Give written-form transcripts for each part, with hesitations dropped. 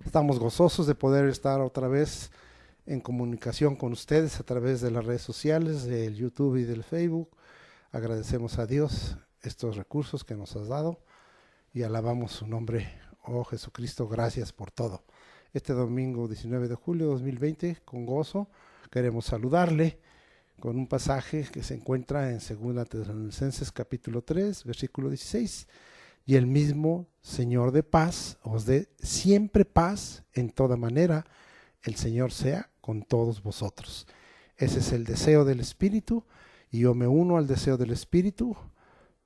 Estamos gozosos de poder estar otra vez en comunicación con ustedes a través de las redes sociales, del YouTube y del Facebook. Agradecemos a Dios estos recursos que nos has dado y alabamos su nombre. Oh Jesucristo, gracias por todo. Este domingo 19 de julio de 2020, con gozo, queremos saludarle con un pasaje que se encuentra en 2 Tesalonicenses capítulo 3, versículo 16. Y el mismo Señor de paz os dé siempre paz en toda manera. El Señor sea con todos vosotros. Ese es el deseo del Espíritu y yo me uno al deseo del Espíritu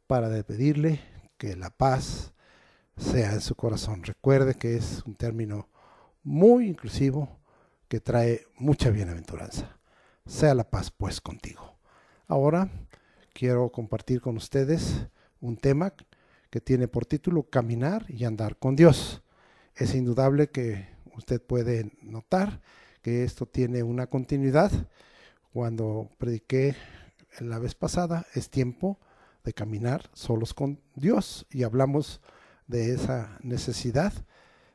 para pedirle que la paz sea en su corazón. Recuerde que es un término muy inclusivo que trae mucha bienaventuranza. Sea la paz pues contigo. Ahora quiero compartir con ustedes un tema que tiene por título Caminar y andar con Dios. Es indudable que usted puede notar que esto tiene una continuidad. Cuando prediqué la vez pasada, es tiempo de caminar solos con Dios y hablamos de esa necesidad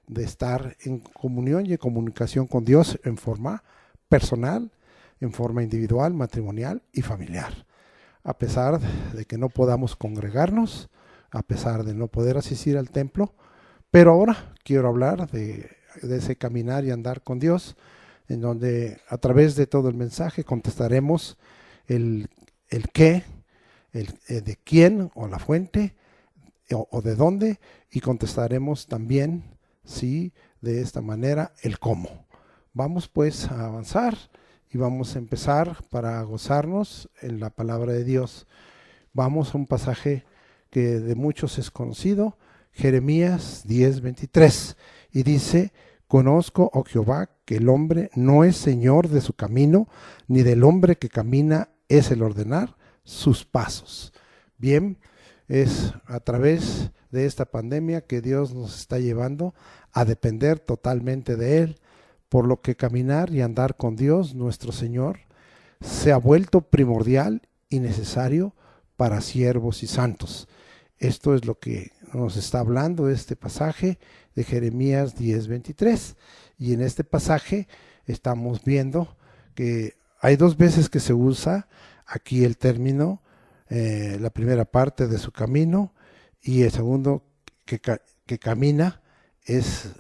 de estar en comunión y en comunicación con Dios en forma personal, en forma individual, matrimonial y familiar. A pesar de que no podamos congregarnos, a pesar de no poder asistir al templo, pero ahora quiero hablar de ese caminar y andar con Dios, en donde a través de todo el mensaje contestaremos el qué, de quién o la fuente o de dónde, y contestaremos también, sí, de esta manera, el cómo. Vamos pues a avanzar y vamos a empezar para gozarnos en la palabra de Dios. Vamos a un pasaje que de muchos es conocido, Jeremías 10:23, y dice: conozco, oh Jehová, que el hombre no es señor de su camino, ni del hombre que camina es el ordenar sus pasos. Bien, es a través de esta pandemia que Dios nos está llevando a depender totalmente de Él, por lo que caminar y andar con Dios, nuestro Señor, se ha vuelto primordial y necesario para siervos y santos. Esto es lo que nos está hablando este pasaje de Jeremías 10:23. Y en este pasaje estamos viendo que hay dos veces que se usa aquí el término, la primera parte de su camino, y el segundo que camina es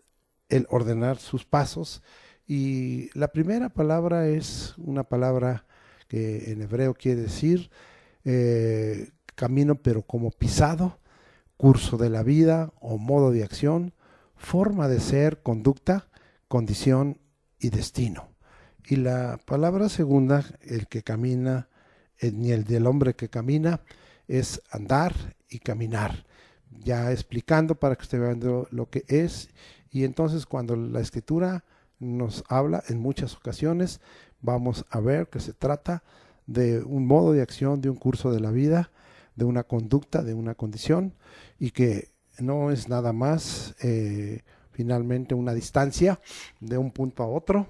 el ordenar sus pasos. Y la primera palabra es una palabra que en hebreo quiere decir camino, pero como pisado, curso de la vida o modo de acción, forma de ser, conducta, condición y destino. Y la palabra segunda, el que camina, ni el del hombre que camina, es andar y caminar. Ya explicando para que esté viendo lo que es. Y entonces cuando la escritura nos habla en muchas ocasiones, vamos a ver que se trata de un modo de acción, de un curso de la vida, de una conducta, de una condición, y que no es nada más finalmente una distancia de un punto a otro,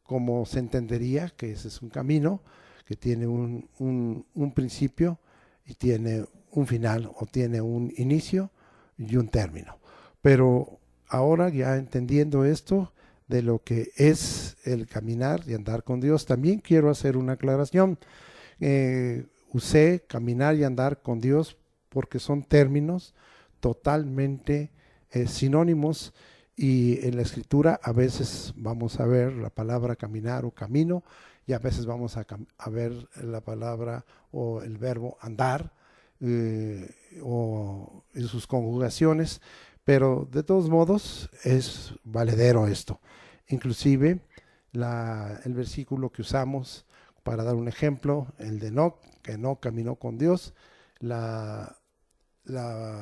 como se entendería que ese es un camino que tiene un principio y tiene un final, o tiene un inicio y un término. Pero ahora, ya entendiendo esto de lo que es el caminar y andar con Dios, también quiero hacer una aclaración. Usé caminar y andar con Dios porque son términos totalmente sinónimos, y en la escritura a veces vamos a ver la palabra caminar o camino, y a veces vamos a ver la palabra o el verbo andar o en sus conjugaciones, pero de todos modos es valedero esto. Inclusive el versículo que usamos para dar un ejemplo, el de Enoc, que Enoc caminó con Dios,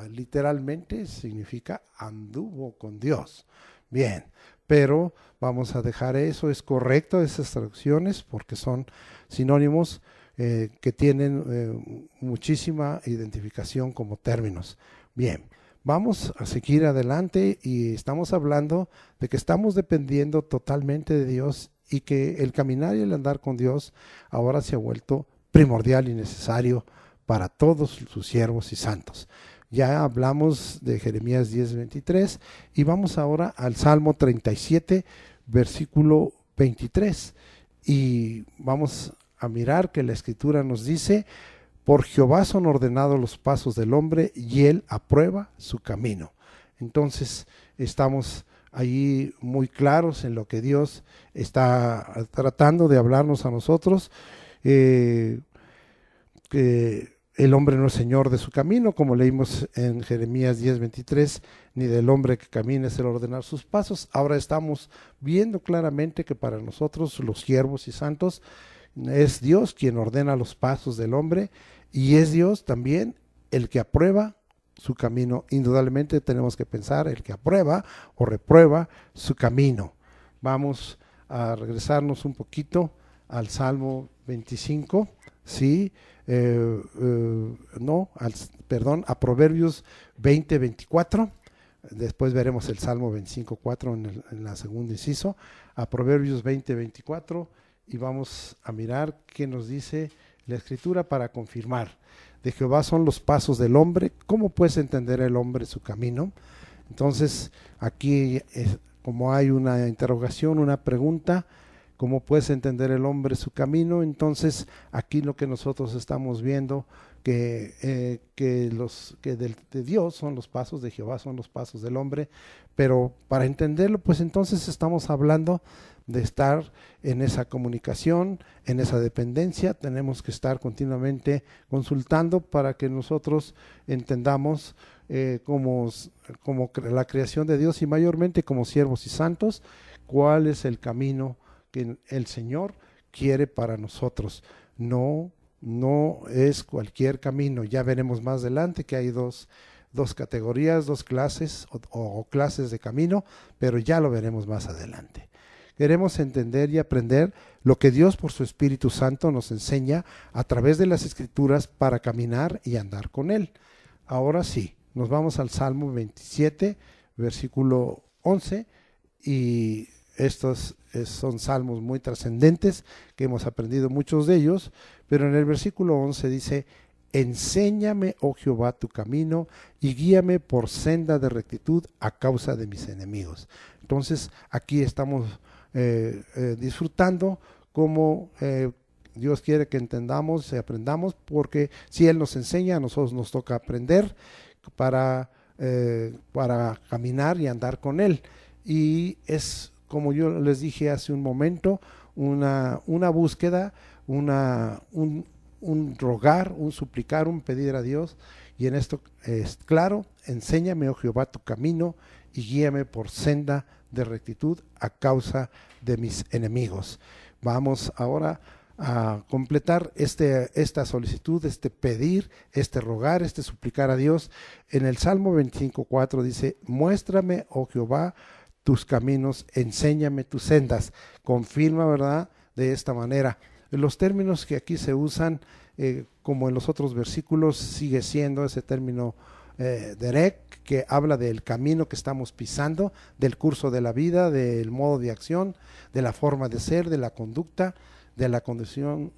literalmente significa anduvo con Dios. Bien, pero vamos a dejar eso, es correcto esas traducciones porque son sinónimos que tienen muchísima identificación como términos. Bien, vamos a seguir adelante, y estamos hablando de que estamos dependiendo totalmente de Dios, y que el caminar y el andar con Dios ahora se ha vuelto primordial y necesario para todos sus siervos y santos. Ya hablamos de Jeremías 10:23 y vamos ahora al Salmo 37, versículo 23. Y vamos a mirar que la Escritura nos dice: por Jehová son ordenados los pasos del hombre y él aprueba su camino. Entonces estamos ahí muy claros en lo que Dios está tratando de hablarnos a nosotros, que el hombre no es señor de su camino, como leímos en Jeremías 10:23, ni del hombre que camina es el ordenar sus pasos. Ahora estamos viendo claramente que para nosotros, los siervos y santos, es Dios quien ordena los pasos del hombre y es Dios también el que aprueba su camino. Indudablemente tenemos que pensar el que aprueba o reprueba su camino. Vamos a regresarnos un poquito al Salmo 25, ¿sí? A Proverbios 20:24. Después veremos el Salmo 25:4 en la segunda inciso. A Proverbios 20:24 y vamos a mirar qué nos dice la Escritura para confirmar. De Jehová son los pasos del hombre. ¿Cómo puede entender el hombre su camino? Entonces, aquí, como hay una interrogación, una pregunta, ¿cómo puede entender el hombre su camino? Entonces, aquí lo que nosotros estamos viendo, de Dios son los pasos, de Jehová son los pasos del hombre, pero para entenderlo, pues entonces estamos hablando de estar en esa comunicación, en esa dependencia. Tenemos que estar continuamente consultando para que nosotros entendamos como la creación de Dios y mayormente como siervos y santos, cuál es el camino que el Señor quiere para nosotros. No es cualquier camino. Ya veremos más adelante que hay dos categorías, dos clases o clases de camino, pero ya lo veremos más adelante. Queremos entender y aprender lo que Dios por su Espíritu Santo nos enseña a través de las Escrituras para caminar y andar con Él. Ahora sí, nos vamos al Salmo 27, versículo 11, y estos son salmos muy trascendentes que hemos aprendido muchos de ellos, pero en el versículo 11 dice: enséñame, oh Jehová, tu camino y guíame por senda de rectitud a causa de mis enemigos. Entonces aquí estamos disfrutando cómo Dios quiere que entendamos y aprendamos, porque si Él nos enseña, a nosotros nos toca aprender para caminar y andar con Él. Y es, como yo les dije hace un momento, una búsqueda, un rogar, un suplicar, un pedir a Dios. Y en esto es claro: enséñame, oh Jehová, tu camino y guíame por senda de rectitud a causa de mis enemigos. Vamos ahora a completar esta solicitud, este pedir, este rogar, este suplicar a Dios. En el Salmo 25:4 dice: muéstrame, oh Jehová, tus caminos, enséñame tus sendas. Confirma, ¿verdad?, de esta manera. Los términos que aquí se usan, como en los otros versículos, sigue siendo ese término derek, que habla del camino que estamos pisando, del curso de la vida, del modo de acción, de la forma de ser, de la conducta, de la condición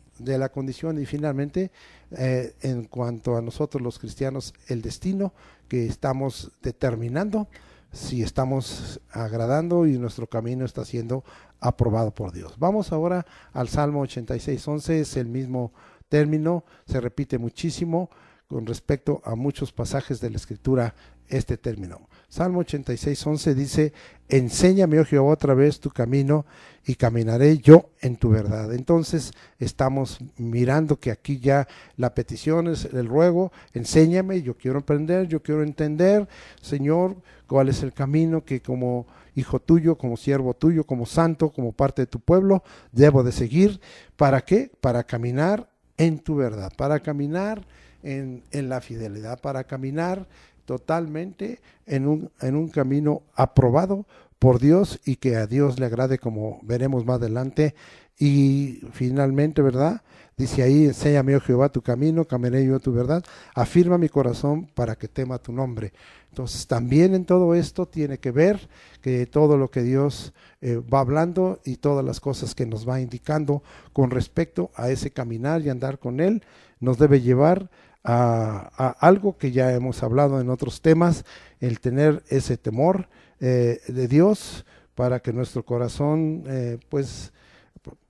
y finalmente, en cuanto a nosotros los cristianos, el destino que estamos determinando, si estamos agradando y nuestro camino está siendo aprobado por Dios. Vamos ahora al Salmo 86:11, es el mismo término, se repite muchísimo con respecto a muchos pasajes de la Escritura este término. Salmo 86:11 dice: enséñame, oh Jehová, otra vez tu camino y caminaré yo en tu verdad. Entonces estamos mirando que aquí ya la petición es el ruego: enséñame, yo quiero aprender, yo quiero entender, Señor, cuál es el camino que como hijo tuyo, como siervo tuyo, como santo, como parte de tu pueblo, debo de seguir. ¿Para qué? Para caminar en tu verdad, para caminar en la fidelidad, para caminar totalmente en un camino aprobado por Dios y que a Dios le agrade, como veremos más adelante. Y finalmente, ¿verdad?, dice ahí: enséñame, oh Jehová, tu camino, caminaré yo en tu verdad, afirma mi corazón para que tema tu nombre. Entonces también en todo esto tiene que ver que todo lo que Dios va hablando y todas las cosas que nos va indicando con respecto a ese caminar y andar con Él, nos debe llevar a algo que ya hemos hablado en otros temas, el tener ese temor de Dios para que nuestro corazón, pues,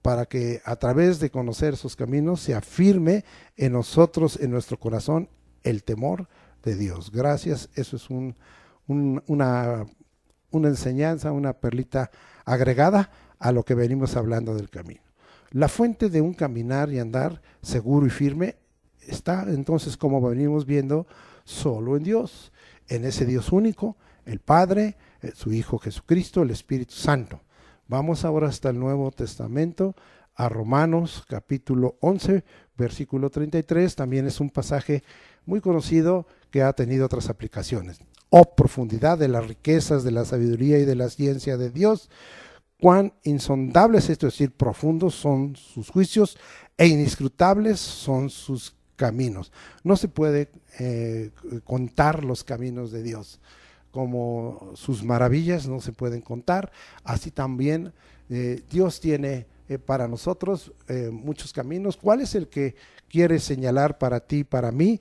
para que a través de conocer sus caminos se afirme en nosotros, en nuestro corazón, el temor de Dios. Gracias, eso es una enseñanza, una perlita agregada a lo que venimos hablando del camino. La fuente de un caminar y andar seguro y firme está entonces, como venimos viendo, solo en Dios, en ese Dios único, el Padre, su Hijo Jesucristo, el Espíritu Santo. Vamos ahora hasta el Nuevo Testamento, a Romanos capítulo 11, versículo 33, también es un pasaje muy conocido que ha tenido otras aplicaciones. Oh profundidad de las riquezas, de la sabiduría y de la ciencia de Dios, cuán insondables, esto es decir, profundos son sus juicios e inescrutables son sus caminos. No se puede contar los caminos de Dios, como sus maravillas no se pueden contar. Así también Dios tiene para nosotros muchos caminos. ¿Cuál es el que quiere señalar para ti, para mí?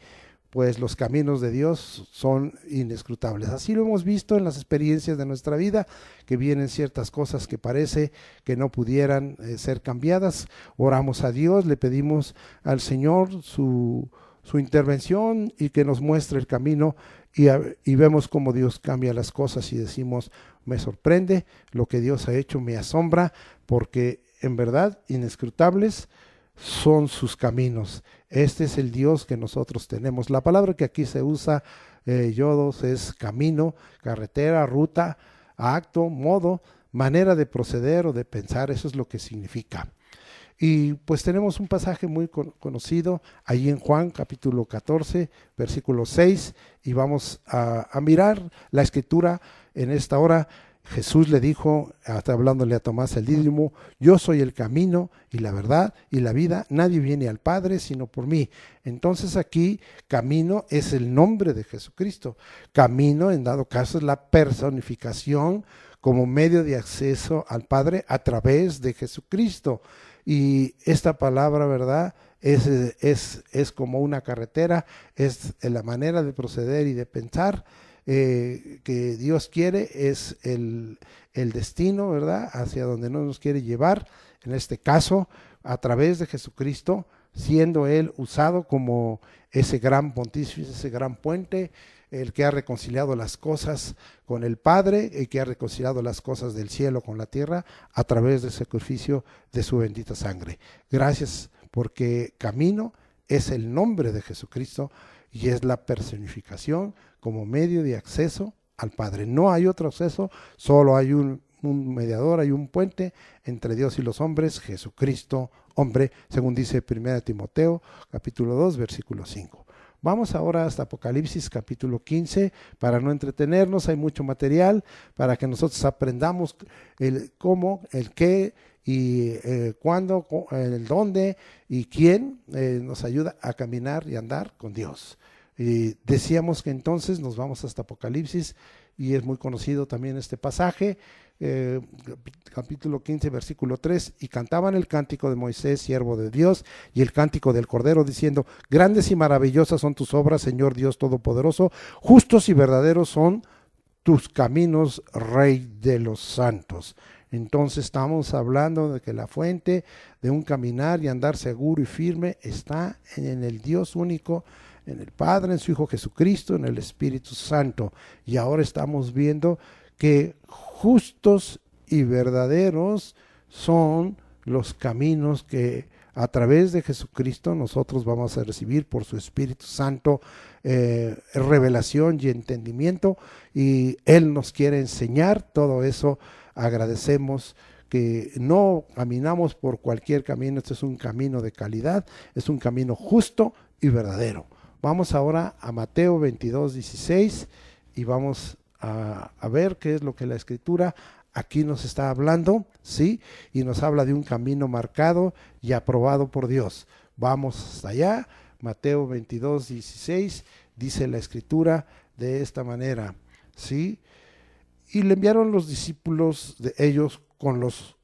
Pues los caminos de Dios son inescrutables. Así lo hemos visto en las experiencias de nuestra vida, que vienen ciertas cosas que parece que no pudieran ser cambiadas. Oramos a Dios, le pedimos al Señor su intervención y que nos muestre el camino, y vemos cómo Dios cambia las cosas y decimos, me sorprende lo que Dios ha hecho, me asombra, porque en verdad inescrutables son sus caminos. Este es el Dios que nosotros tenemos. La palabra que aquí se usa, yodos, es camino, carretera, ruta, acto, modo, manera de proceder o de pensar. Eso es lo que significa. Y pues tenemos un pasaje muy conocido allí en Juan capítulo 14, versículo 6, y vamos a mirar la escritura en esta hora. Jesús le dijo, hasta hablándole a Tomás el Dídimo, yo soy el camino y la verdad y la vida, nadie viene al Padre sino por mí. Entonces aquí camino es el nombre de Jesucristo. Camino, en dado caso, es la personificación como medio de acceso al Padre a través de Jesucristo. Y esta palabra, ¿verdad?, es como una carretera, es la manera de proceder y de pensar que Dios quiere, es el destino, ¿verdad?, hacia donde nos quiere llevar, en este caso, a través de Jesucristo, siendo Él usado como ese gran pontífice, ese gran puente, el que ha reconciliado las cosas con el Padre, el que ha reconciliado las cosas del cielo con la tierra, a través del sacrificio de su bendita sangre. Gracias, porque camino es el nombre de Jesucristo y es la personificación como medio de acceso al Padre. No hay otro acceso, solo hay un mediador, hay un puente entre Dios y los hombres, Jesucristo, hombre, según dice 1 Timoteo, capítulo 2, versículo 5. Vamos ahora hasta Apocalipsis capítulo 15, para no entretenernos, hay mucho material para que nosotros aprendamos el cómo, el qué y cuándo, el dónde y quién nos ayuda a caminar y andar con Dios. Y decíamos que entonces nos vamos hasta Apocalipsis, y es muy conocido también este pasaje, capítulo 15, versículo 3, y cantaban el cántico de Moisés, siervo de Dios, y el cántico del Cordero, diciendo, grandes y maravillosas son tus obras, Señor Dios Todopoderoso, justos y verdaderos son tus caminos, Rey de los santos. Entonces estamos hablando de que la fuente de un caminar y andar seguro y firme está en el Dios único, en el Padre, en su Hijo Jesucristo, en el Espíritu Santo. Y ahora estamos viendo que justos y verdaderos son los caminos que a través de Jesucristo nosotros vamos a recibir por su Espíritu Santo, revelación y entendimiento, y Él nos quiere enseñar todo eso. Agradecemos que no caminamos por cualquier camino, este es un camino de calidad, es un camino justo y verdadero. Vamos ahora a Mateo 22, 16 y vamos a ver qué es lo que la Escritura aquí nos está hablando, ¿sí? Y nos habla de un camino marcado y aprobado por Dios. Vamos hasta allá. Mateo 22, 16, dice la Escritura de esta manera, ¿sí? Y le enviaron los discípulos de ellos con los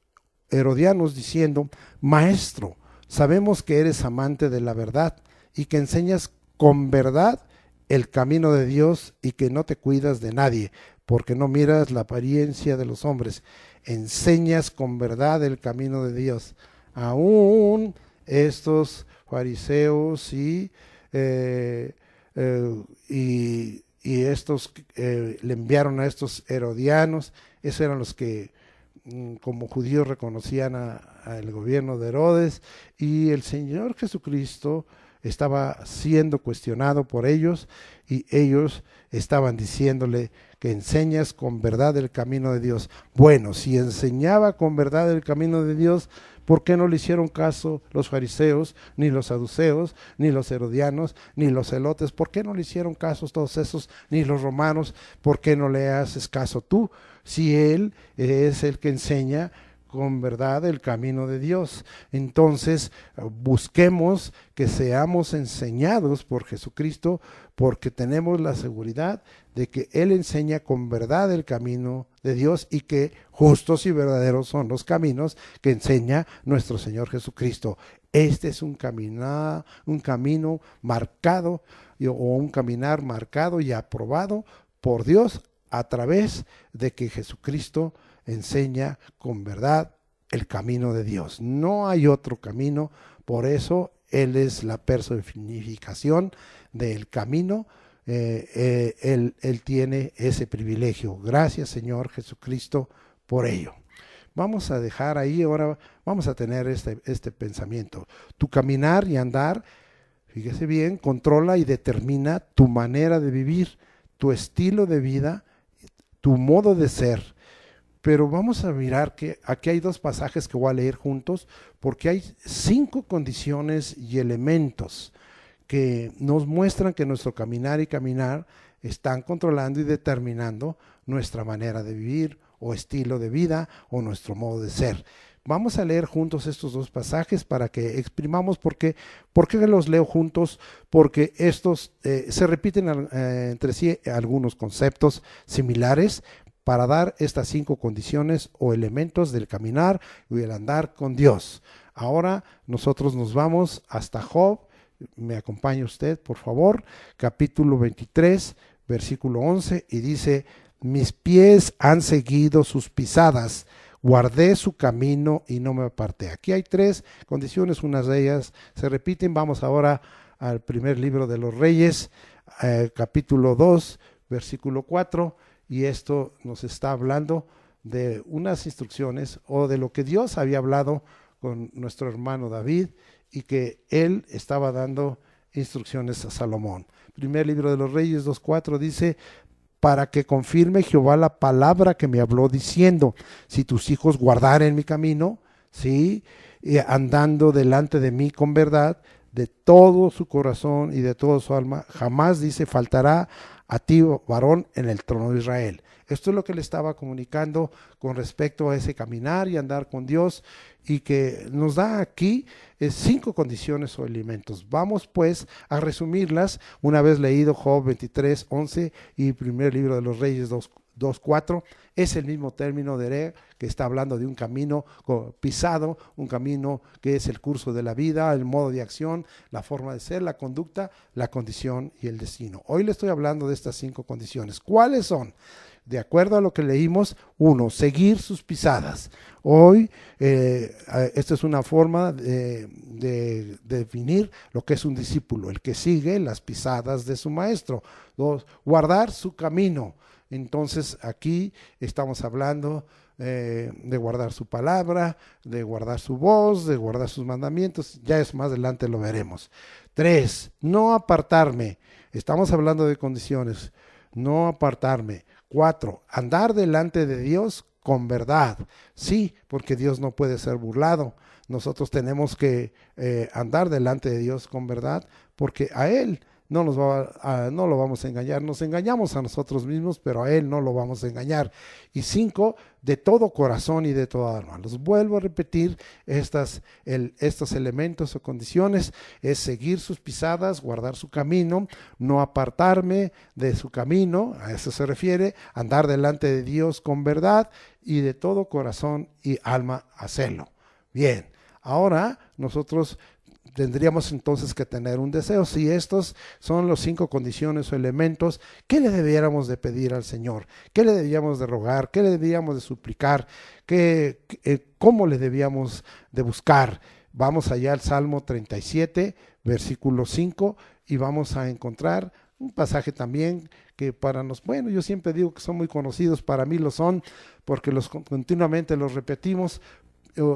herodianos diciendo, Maestro, sabemos que eres amante de la verdad y que enseñas con verdad el camino de Dios y que no te cuidas de nadie, porque no miras la apariencia de los hombres. Enseñas con verdad el camino de Dios. Aún estos fariseos eh, y estos le enviaron a estos herodianos, esos eran los que como judíos reconocían al gobierno de Herodes, y el Señor Jesucristo estaba siendo cuestionado por ellos y ellos estaban diciéndole que enseñas con verdad el camino de Dios. Bueno, si enseñaba con verdad el camino de Dios, ¿por qué no le hicieron caso los fariseos, ni los saduceos, ni los herodianos, ni los celotes? ¿Por qué no le hicieron caso todos esos, ni los romanos? ¿Por qué no le haces caso tú, si él es el que enseña con verdad el camino de Dios? Entonces busquemos que seamos enseñados por Jesucristo, porque tenemos la seguridad de que Él enseña con verdad el camino de Dios y que justos y verdaderos son los caminos que enseña nuestro Señor Jesucristo. Este es un camino marcado o un caminar marcado y aprobado por Dios a través de que Jesucristo enseña con verdad el camino de Dios. No hay otro camino, por eso Él es la personificación del camino. Él tiene ese privilegio. Gracias, Señor Jesucristo, por ello. Vamos a dejar ahí, ahora vamos a tener este pensamiento. Tu caminar y andar, fíjese bien, controla y determina tu manera de vivir, tu estilo de vida, tu modo de ser. Pero vamos a mirar que aquí hay dos pasajes que voy a leer juntos, porque hay 5 condiciones y elementos que nos muestran que nuestro caminar y caminar están controlando y determinando nuestra manera de vivir o estilo de vida o nuestro modo de ser. Vamos a leer juntos estos dos pasajes para que exprimamos por qué los leo juntos, porque estos se repiten entre sí algunos conceptos similares para dar estas 5 condiciones o elementos del caminar y el andar con Dios. Ahora nosotros nos vamos hasta Job. Me acompaña usted, por favor, capítulo 23, versículo 11, y dice: mis pies han seguido sus pisadas, guardé su camino y no me aparté. Aquí hay 3 condiciones, unas de ellas se repiten. Vamos ahora al primer libro de los Reyes, capítulo 2, versículo 4, y esto nos está hablando de unas instrucciones o de lo que Dios había hablado con nuestro hermano David, y que él estaba dando instrucciones a Salomón. Primer libro de los Reyes 2:4 dice: para que confirme Jehová la palabra que me habló diciendo, si tus hijos guardaren mi camino, ¿sí? Andando delante de mí con verdad, de todo su corazón y de toda su alma, jamás, dice, faltará a ti, varón, en el trono de Israel. Esto es lo que le estaba comunicando con respecto a ese caminar y andar con Dios, y que nos da aquí 5 condiciones o elementos. Vamos pues a resumirlas una vez leído Job 23:11 y primer libro de los Reyes 2:4. Es el mismo término de Ereg, que está hablando de un camino pisado, un camino que es el curso de la vida, el modo de acción, la forma de ser, la conducta, la condición y el destino. Hoy le estoy hablando de estas 5 condiciones. ¿Cuáles son? De acuerdo a lo que leímos, 1, seguir sus pisadas. Hoy, esta es una forma de definir lo que es un discípulo, el que sigue las pisadas de su maestro. 2, guardar su camino. Entonces aquí estamos hablando de guardar su palabra, de guardar su voz, de guardar sus mandamientos. Ya es más adelante lo veremos. 3, no apartarme. Estamos hablando de condiciones. No apartarme. 4, andar delante de Dios con verdad. Sí, porque Dios no puede ser burlado. Nosotros tenemos que andar delante de Dios con verdad, porque a Él no lo vamos a engañar. Nos engañamos a nosotros mismos, pero a Él no lo vamos a engañar. Y 5, de todo corazón y de toda alma. Los vuelvo a repetir, estos elementos o condiciones es seguir sus pisadas, guardar su camino, no apartarme de su camino, a eso se refiere, andar delante de Dios con verdad y de todo corazón y alma hacerlo. Bien, ahora nosotros tendríamos entonces que tener un deseo. Si estos son los 5 condiciones o elementos, ¿qué le debiéramos de pedir al Señor? ¿Qué le debíamos de rogar? ¿Qué le debíamos de suplicar? ¿Cómo le debíamos de buscar? Vamos allá al Salmo 37, versículo 5, y vamos a encontrar un pasaje también que para nosotros, bueno, yo siempre digo que son muy conocidos, para mí lo son, porque continuamente los repetimos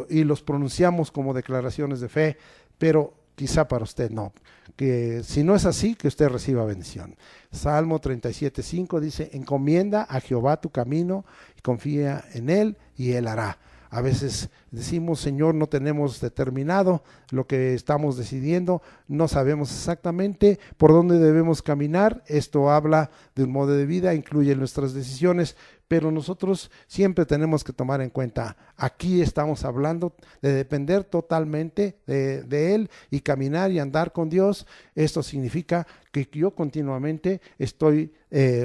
y los pronunciamos como declaraciones de fe, pero quizá para usted no, que si no es así, que usted reciba bendición. Salmo 37:5 dice: encomienda a Jehová tu camino y confía en él y él hará. A veces decimos: Señor, no tenemos determinado lo que estamos decidiendo, no sabemos exactamente por dónde debemos caminar. Esto habla de un modo de vida, incluye nuestras decisiones, pero nosotros siempre tenemos que tomar en cuenta, aquí estamos hablando de depender totalmente de Él y caminar y andar con Dios. Esto significa que yo continuamente estoy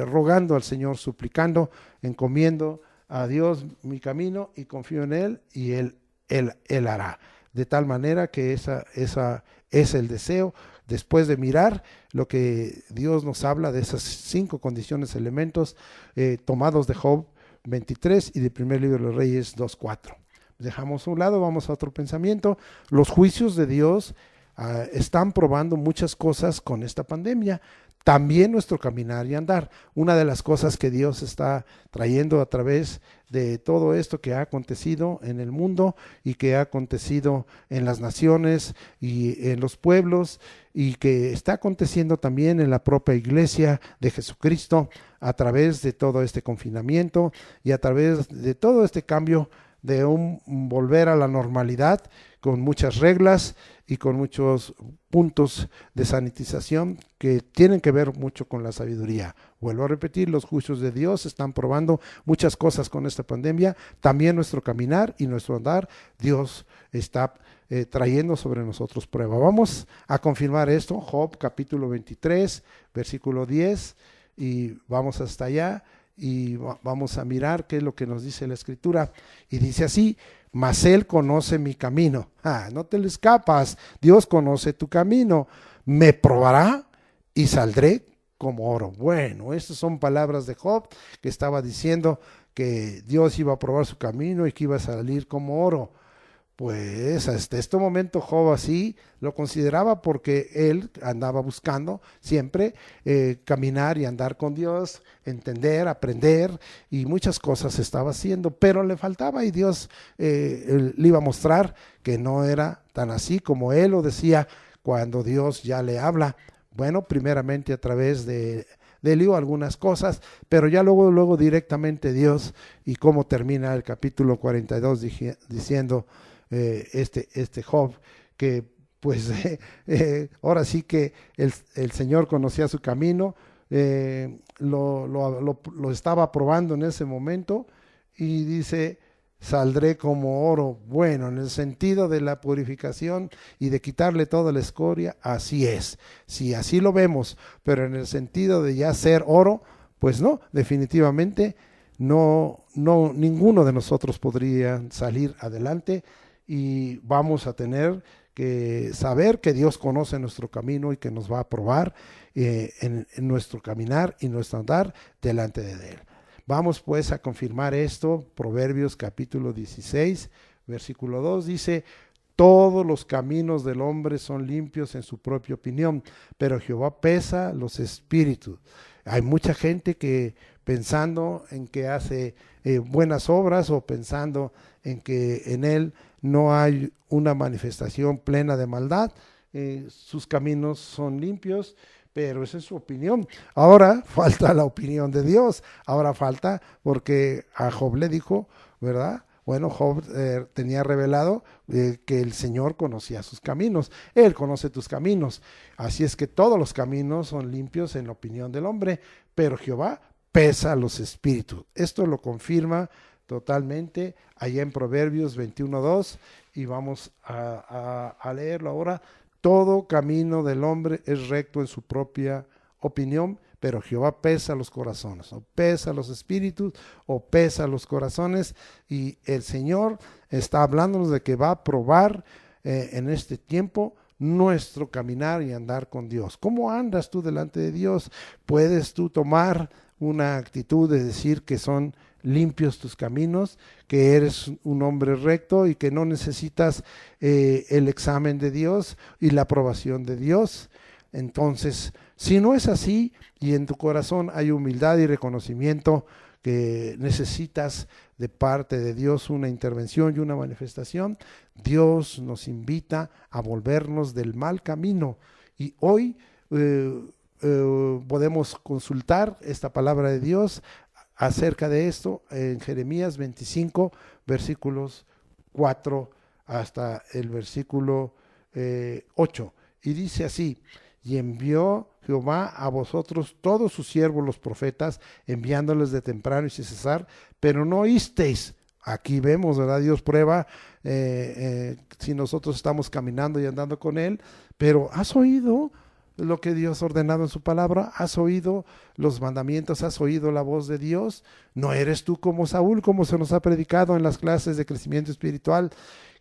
rogando al Señor, suplicando, encomiendo a Dios mi camino y confío en Él y Él hará. De tal manera que esa es el deseo, después de mirar lo que Dios nos habla de esas 5 condiciones, elementos tomados de Job 23 y de primer libro de los Reyes 2:4. Dejamos a un lado, vamos a otro pensamiento. Los juicios de Dios están probando muchas cosas con esta pandemia. También nuestro caminar y andar. Una de las cosas que Dios está trayendo a través de todo esto que ha acontecido en el mundo y que ha acontecido en las naciones y en los pueblos y que está aconteciendo también en la propia iglesia de Jesucristo a través de todo este confinamiento y a través de todo este cambio de un volver a la normalidad con muchas reglas y con muchos puntos de sanitización que tienen que ver mucho con la sabiduría. Vuelvo a repetir, los juicios de Dios están probando muchas cosas con esta pandemia, también nuestro caminar y nuestro andar. Dios está trayendo sobre nosotros prueba. Vamos a confirmar esto, Job capítulo 23, versículo 10, y vamos hasta allá y vamos a mirar qué es lo que nos dice la Escritura. Y dice así: mas Él conoce mi camino. No te le escapas, Dios conoce tu camino. Me probará y saldré como oro. Bueno, estas son palabras de Job, que estaba diciendo que Dios iba a probar su camino y que iba a salir como oro. Pues hasta este momento Job así lo consideraba, porque él andaba buscando siempre caminar y andar con Dios, entender, aprender, y muchas cosas estaba haciendo, pero le faltaba, y Dios le iba a mostrar que no era tan así como él lo decía cuando Dios ya le habla. Bueno, primeramente a través de Eliú algunas cosas, pero ya luego directamente Dios. Y cómo termina el capítulo 42 diciendo este Job, que pues ahora sí que el Señor conocía su camino, lo estaba probando en ese momento, y dice: saldré como oro. Bueno, en el sentido de la purificación y de quitarle toda la escoria, así es, sí, así lo vemos, pero en el sentido de ya ser oro, pues no, definitivamente no, ninguno de nosotros podría salir adelante, y vamos a tener que saber que Dios conoce nuestro camino y que nos va a probar en nuestro caminar y nuestro andar delante de Él. Vamos pues a confirmar esto. Proverbios capítulo 16, versículo 2 dice: todos los caminos del hombre son limpios en su propia opinión, pero Jehová pesa los espíritus. Hay mucha gente que pensando en que hace buenas obras, o pensando en que en él no hay una manifestación plena de maldad, sus caminos son limpios, pero esa es su opinión. Ahora falta la opinión de Dios, ahora falta, porque a Job le dijo, ¿verdad? Bueno, Job tenía revelado que el Señor conocía sus caminos. Él conoce tus caminos. Así es que todos los caminos son limpios en la opinión del hombre, pero Jehová pesa los espíritus. Esto lo confirma totalmente allá en Proverbios 21:2, y vamos a leerlo ahora. Todo camino del hombre es recto en su propia opinión, pero Jehová pesa los corazones, o pesa los espíritus, o pesa los corazones. Y el Señor está hablándonos de que va a probar en este tiempo nuestro caminar y andar con Dios. ¿Cómo andas tú delante de Dios? ¿Puedes tú tomar una actitud de decir que son limpios tus caminos, que eres un hombre recto y que no necesitas el examen de Dios y la aprobación de Dios? Entonces, si no es así y en tu corazón hay humildad y reconocimiento que necesitas de parte de Dios una intervención y una manifestación, Dios nos invita a volvernos del mal camino. Y hoy podemos consultar esta palabra de Dios acerca de esto en Jeremías 25, versículos 4 hasta el versículo 8. Y dice así: y envió Jehová a vosotros todos sus siervos los profetas, enviándoles de temprano y sin cesar, pero no oísteis. Aquí vemos, ¿verdad? Dios prueba si nosotros estamos caminando y andando con Él, pero ¿has oído lo que Dios ha ordenado en su palabra? ¿Has oído los mandamientos? ¿Has oído la voz de Dios? ¿No eres tú como Saúl, como se nos ha predicado en las clases de crecimiento espiritual,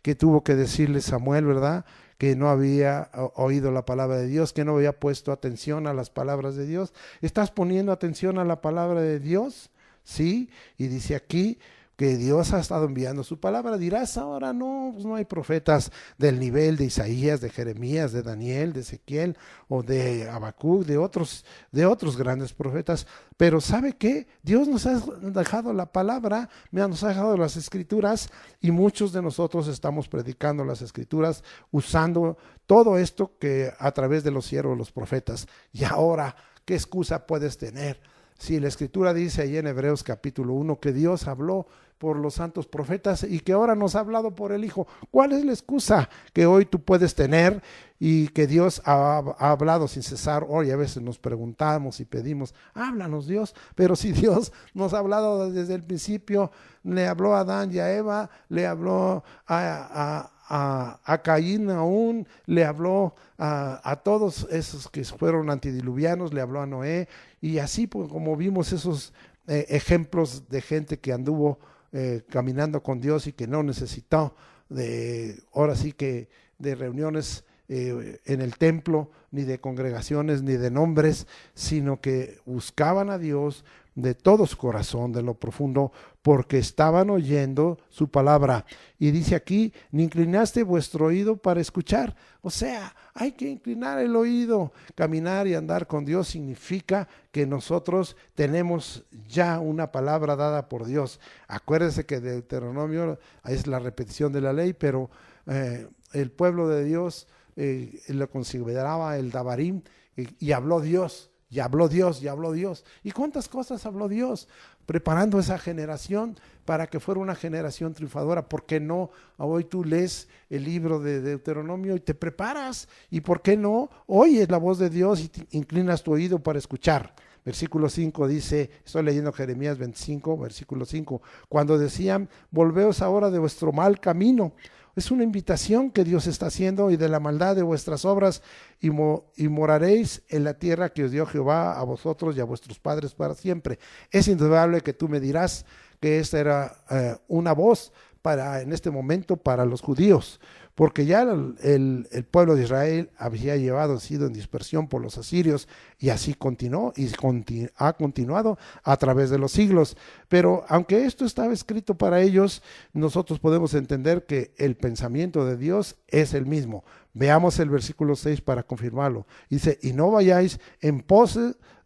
que tuvo que decirle Samuel, ¿verdad?, que no había oído la palabra de Dios, que no había puesto atención a las palabras de Dios? ¿Estás poniendo atención a la palabra de Dios? Sí, y dice aquí que Dios ha estado enviando su palabra. Dirás ahora, no, pues no hay profetas del nivel de Isaías, de Jeremías, de Daniel, de Ezequiel o de Habacuc, de otros grandes profetas. Pero ¿sabe qué? Dios nos ha dejado la palabra, nos ha dejado las escrituras, y muchos de nosotros estamos predicando las escrituras usando todo esto que a través de los siervos, los profetas. Y ahora, ¿qué excusa puedes tener? Si la escritura dice ahí en Hebreos capítulo 1 que Dios habló por los santos profetas y que ahora nos ha hablado por el Hijo, ¿cuál es la excusa que hoy tú puedes tener y que Dios ha hablado sin cesar? Hoy a veces nos preguntamos y pedimos, háblanos Dios, pero si Dios nos ha hablado desde el principio, le habló a Adán y a Eva, le habló a Caín aún, le habló a todos esos que fueron antidiluvianos, le habló a Noé, y así pues, como vimos esos ejemplos de gente que anduvo caminando con Dios y que no necesitó ahora sí que de reuniones en el templo, ni de congregaciones, ni de nombres, sino que buscaban a Dios de todo su corazón, de lo profundo, porque estaban oyendo su palabra. Y dice aquí, ni inclinaste vuestro oído para escuchar. O sea, hay que inclinar el oído. Caminar y andar con Dios significa que nosotros tenemos ya una palabra dada por Dios. Acuérdense que Deuteronomio es la repetición de la ley, pero el pueblo de Dios lo consideraba el Dabarim, y habló Dios. Y habló Dios, y habló Dios. ¿Y cuántas cosas habló Dios? Preparando esa generación para que fuera una generación triunfadora. ¿Por qué no? Hoy tú lees el libro de Deuteronomio y te preparas. ¿Y por qué no? Oyes la voz de Dios y inclinas tu oído para escuchar. Versículo 5 dice, estoy leyendo Jeremías 25, versículo 5, cuando decían, volveos ahora de vuestro mal camino. Es una invitación que Dios está haciendo, y de la maldad de vuestras obras, y moraréis en la tierra que os dio Jehová a vosotros y a vuestros padres para siempre. Es indudable que tú me dirás que esta era una voz en este momento para los judíos, porque ya el pueblo de Israel había sido en dispersión por los asirios, y así continuó y ha continuado a través de los siglos. Pero aunque esto estaba escrito para ellos, nosotros podemos entender que el pensamiento de Dios es el mismo. Veamos el versículo 6 para confirmarlo. Dice, y no vayáis en pos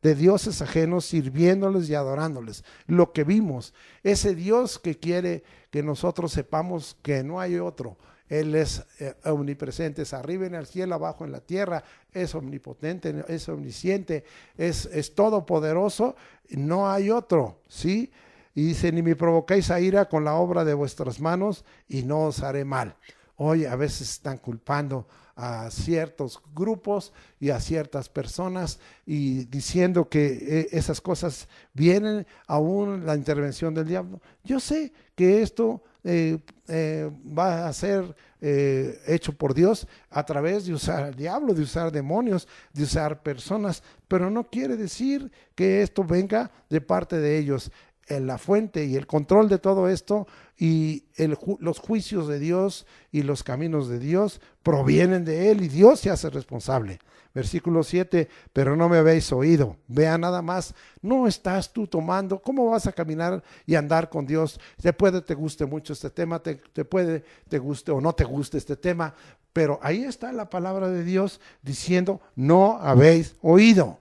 de dioses ajenos, sirviéndoles y adorándoles. Lo que vimos, ese Dios que quiere que nosotros sepamos que no hay otro. Él es omnipresente, es arriba en el cielo, abajo en la tierra, es omnipotente, es omnisciente, es todopoderoso, no hay otro, ¿sí? Y dice, ni me provoquéis a ira con la obra de vuestras manos, y no os haré mal. Hoy a veces están culpando a ciertos grupos y a ciertas personas y diciendo que esas cosas vienen aún la intervención del diablo. Yo sé que esto va a ser hecho por Dios a través de usar al diablo, de usar demonios, de usar personas, pero no quiere decir que esto venga de parte de ellos. la fuente y el control de todo esto y los juicios de Dios y los caminos de Dios provienen de Él y Dios se hace responsable. Versículo 7, pero no me habéis oído. Vea nada más, no estás tú tomando, ¿cómo vas a caminar y andar con Dios? Te guste mucho este tema, te guste o no te guste este tema, pero ahí está la palabra de Dios diciendo, no habéis oído.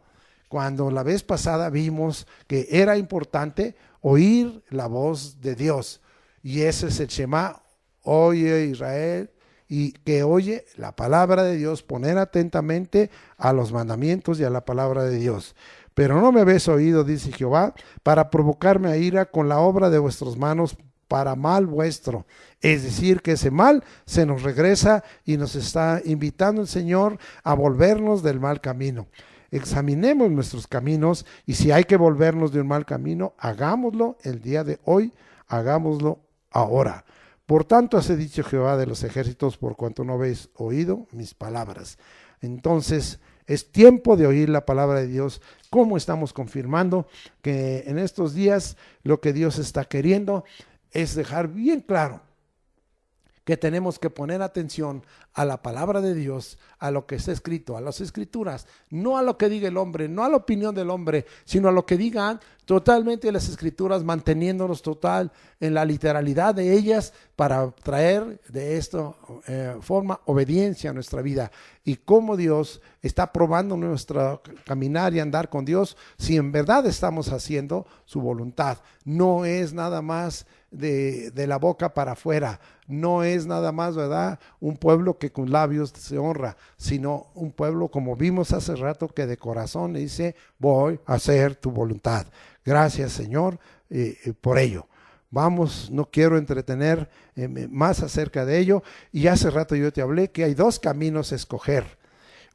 Cuando la vez pasada vimos que era importante oír la voz de Dios. Y ese es el Shema, oye Israel, y que oye la palabra de Dios, poner atentamente a los mandamientos y a la palabra de Dios. Pero no me habéis oído, dice Jehová, para provocarme a ira con la obra de vuestras manos, para mal vuestro. Es decir, que ese mal se nos regresa y nos está invitando el Señor a volvernos del mal camino. Examinemos nuestros caminos y si hay que volvernos de un mal camino, hagámoslo el día de hoy, hagámoslo ahora. Por tanto, hace dicho Jehová de los ejércitos, por cuanto no habéis oído mis palabras. Entonces, es tiempo de oír la palabra de Dios. ¿Cómo estamos confirmando que en estos días lo que Dios está queriendo es dejar bien claro que tenemos que poner atención a la palabra de Dios, a lo que está escrito, a las escrituras, no a lo que diga el hombre, no a la opinión del hombre, sino a lo que digan totalmente las escrituras, manteniéndonos total en la literalidad de ellas para traer de esta forma obediencia a nuestra vida. Y cómo Dios está probando nuestro caminar y andar con Dios si en verdad estamos haciendo su voluntad. No es nada más de la boca para afuera, no es nada más, ¿verdad?, un pueblo que con labios se honra, sino un pueblo, como vimos hace rato, que de corazón dice, voy a hacer tu voluntad. Gracias, Señor, por ello. Vamos, no quiero entretener más acerca de ello, y hace rato yo te hablé que hay dos caminos a escoger.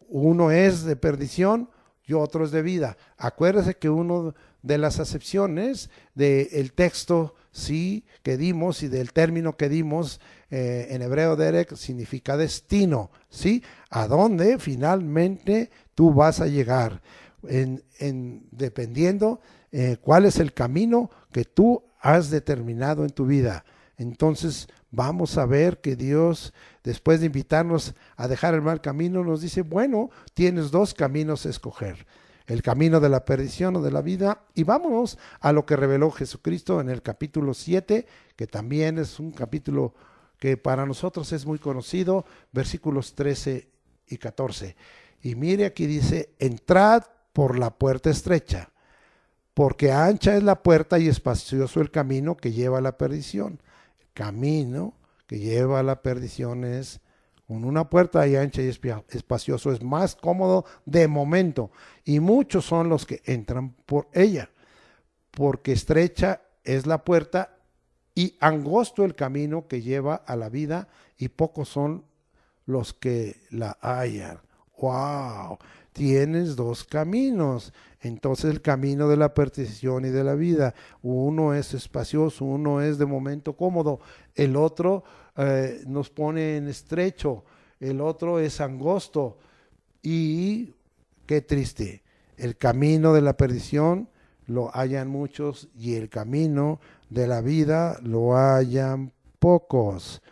Uno es de perdición y otro es de vida. Acuérdese que uno de las acepciones del texto sí que dimos y del término que dimos en hebreo derek significa destino, ¿sí? A dónde finalmente tú vas a llegar, dependiendo cuál es el camino que tú has determinado en tu vida. Entonces vamos a ver que Dios, después de invitarnos a dejar el mal camino, nos dice, bueno, tienes dos caminos a escoger. El camino de la perdición o de la vida, y vámonos a lo que reveló Jesucristo en el capítulo 7, que también es un capítulo que para nosotros es muy conocido, versículos 13 y 14. Y mire, aquí dice, entrad por la puerta estrecha, porque ancha es la puerta y espacioso el camino que lleva a la perdición. El camino que lleva a la perdición es con una puerta y ancha y espacioso, es más cómodo de momento, y muchos son los que entran por ella, porque estrecha es la puerta y angosto el camino que lleva a la vida, y pocos son los que la hallan. ¡Wow! Tienes dos caminos. Entonces el camino de la perdición y de la vida, uno es espacioso, uno es de momento cómodo, el otro nos pone en estrecho, el otro es angosto. Y qué triste, el camino de la perdición lo hallan muchos y el camino de la vida lo hallan pocos.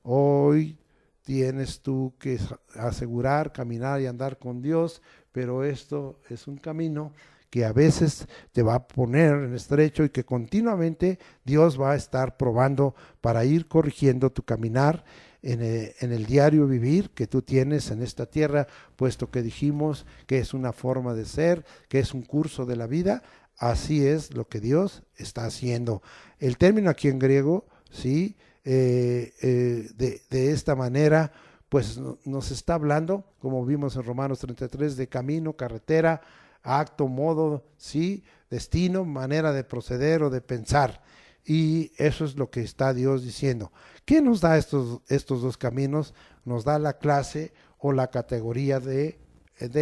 Hoy tienes tú que asegurar, caminar y andar con Dios, pero esto es un camino que a veces te va a poner en estrecho y que continuamente Dios va a estar probando para ir corrigiendo tu caminar en el diario vivir que tú tienes en esta tierra, puesto que dijimos que es una forma de ser, que es un curso de la vida. Así es lo que Dios está haciendo. El término aquí en griego, sí, de esta manera, pues nos está hablando, como vimos en Romanos 33, de camino, carretera, acto, modo, sí, destino, manera de proceder o de pensar. Y eso es lo que está Dios diciendo. ¿Qué nos da estos dos caminos? Nos da la clase o la categoría de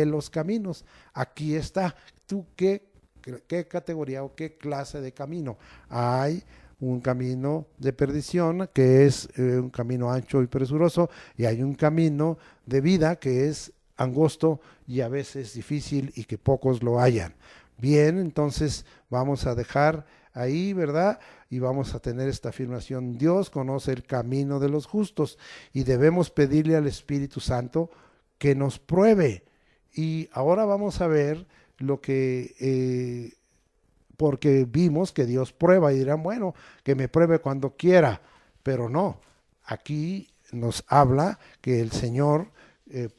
los caminos. Aquí está. ¿Tú qué categoría o qué clase de camino? Hay un camino de perdición que es un camino ancho y presuroso, y hay un camino de vida que es angosto y a veces difícil y que pocos lo hallan. Bien, entonces vamos a dejar ahí, ¿verdad? Y vamos a tener esta afirmación: Dios conoce el camino de los justos y debemos pedirle al Espíritu Santo que nos pruebe. Y ahora vamos a ver lo que, porque vimos que Dios prueba y dirán, bueno, que me pruebe cuando quiera, pero no, aquí nos habla que el Señor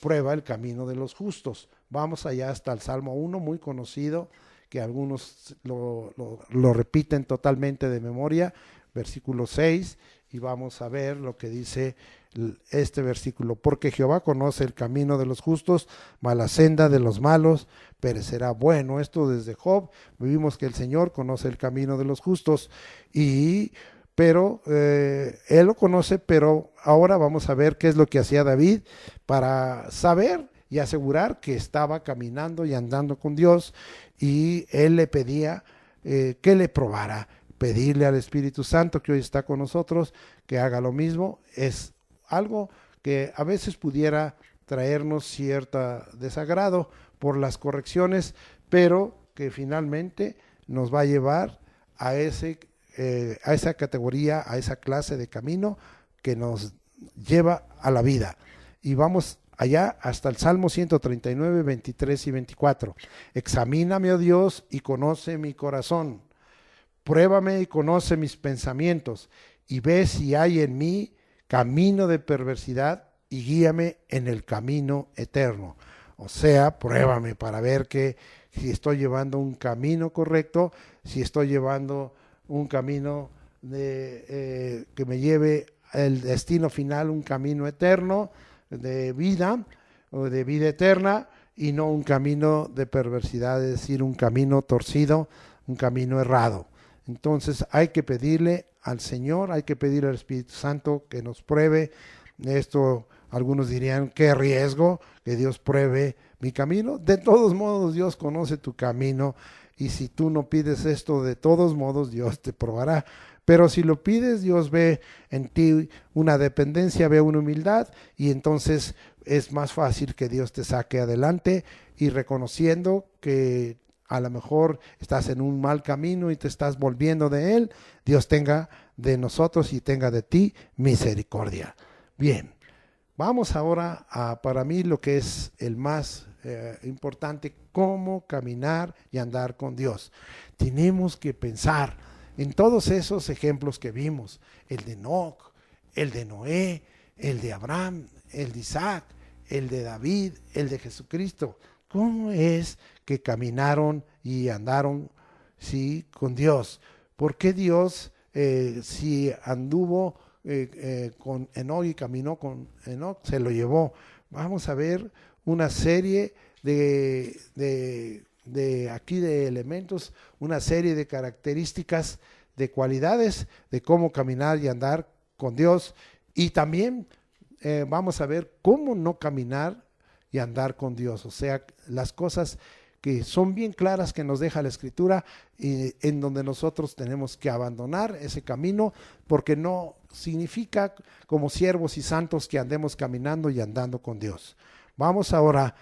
prueba el camino de los justos. Vamos allá hasta el Salmo 1, muy conocido, que algunos lo repiten totalmente de memoria, versículo 6, y vamos a ver lo que dice este versículo: porque Jehová conoce el camino de los justos, mas la senda de los malos perecerá. Bueno, esto desde Job, vimos que el Señor conoce el camino de los justos, pero Él lo conoce, pero ahora vamos a ver qué es lo que hacía David para saber y asegurar que estaba caminando y andando con Dios, y él le pedía que le probara, pedirle al Espíritu Santo, que hoy está con nosotros, que haga lo mismo. Es algo que a veces pudiera traernos cierto desagrado por las correcciones, pero que finalmente nos va a llevar a esa categoría, a esa clase de camino que nos lleva a la vida. Y vamos allá hasta el Salmo 139, 23 y 24. Examíname, oh Dios, y conoce mi corazón. Pruébame y conoce mis pensamientos, y ve si hay en mí camino de perversidad, y guíame en el camino eterno. O sea, pruébame para ver que si estoy llevando un camino correcto, si estoy llevando un camino que me lleve al destino final, un camino eterno de vida o de vida eterna, y no un camino de perversidad, es decir, un camino torcido, un camino errado. Entonces hay que pedirle al Señor, hay que pedirle al Espíritu Santo que nos pruebe. Esto algunos dirían, qué riesgo que Dios pruebe mi camino. De todos modos, Dios conoce tu camino, y si tú no pides esto, de todos modos Dios te probará. Pero si lo pides, Dios ve en ti una dependencia, ve una humildad, y entonces es más fácil que Dios te saque adelante, y reconociendo que a lo mejor estás en un mal camino y te estás volviendo de Él, Dios tenga de nosotros y tenga de ti misericordia. Bien, vamos ahora a, para mí, lo que es el más importante: cómo caminar y andar con Dios. Tenemos que pensar en todos esos ejemplos que vimos: el de Enoc, el de Noé, el de Abraham, el de Isaac, el de David, el de Jesucristo. ¿Cómo es que caminaron y andaron, sí, con Dios? ¿Por qué Dios, si anduvo con Enoc y caminó con Enoc, se lo llevó? Vamos a ver una serie de aquí de elementos, una serie de características, de cualidades de cómo caminar y andar con Dios, y también vamos a ver cómo no caminar y andar con Dios, o sea, las cosas que son bien claras que nos deja la Escritura, y en donde nosotros tenemos que abandonar ese camino, porque no significa como siervos y santos que andemos caminando y andando con Dios. Vamos ahora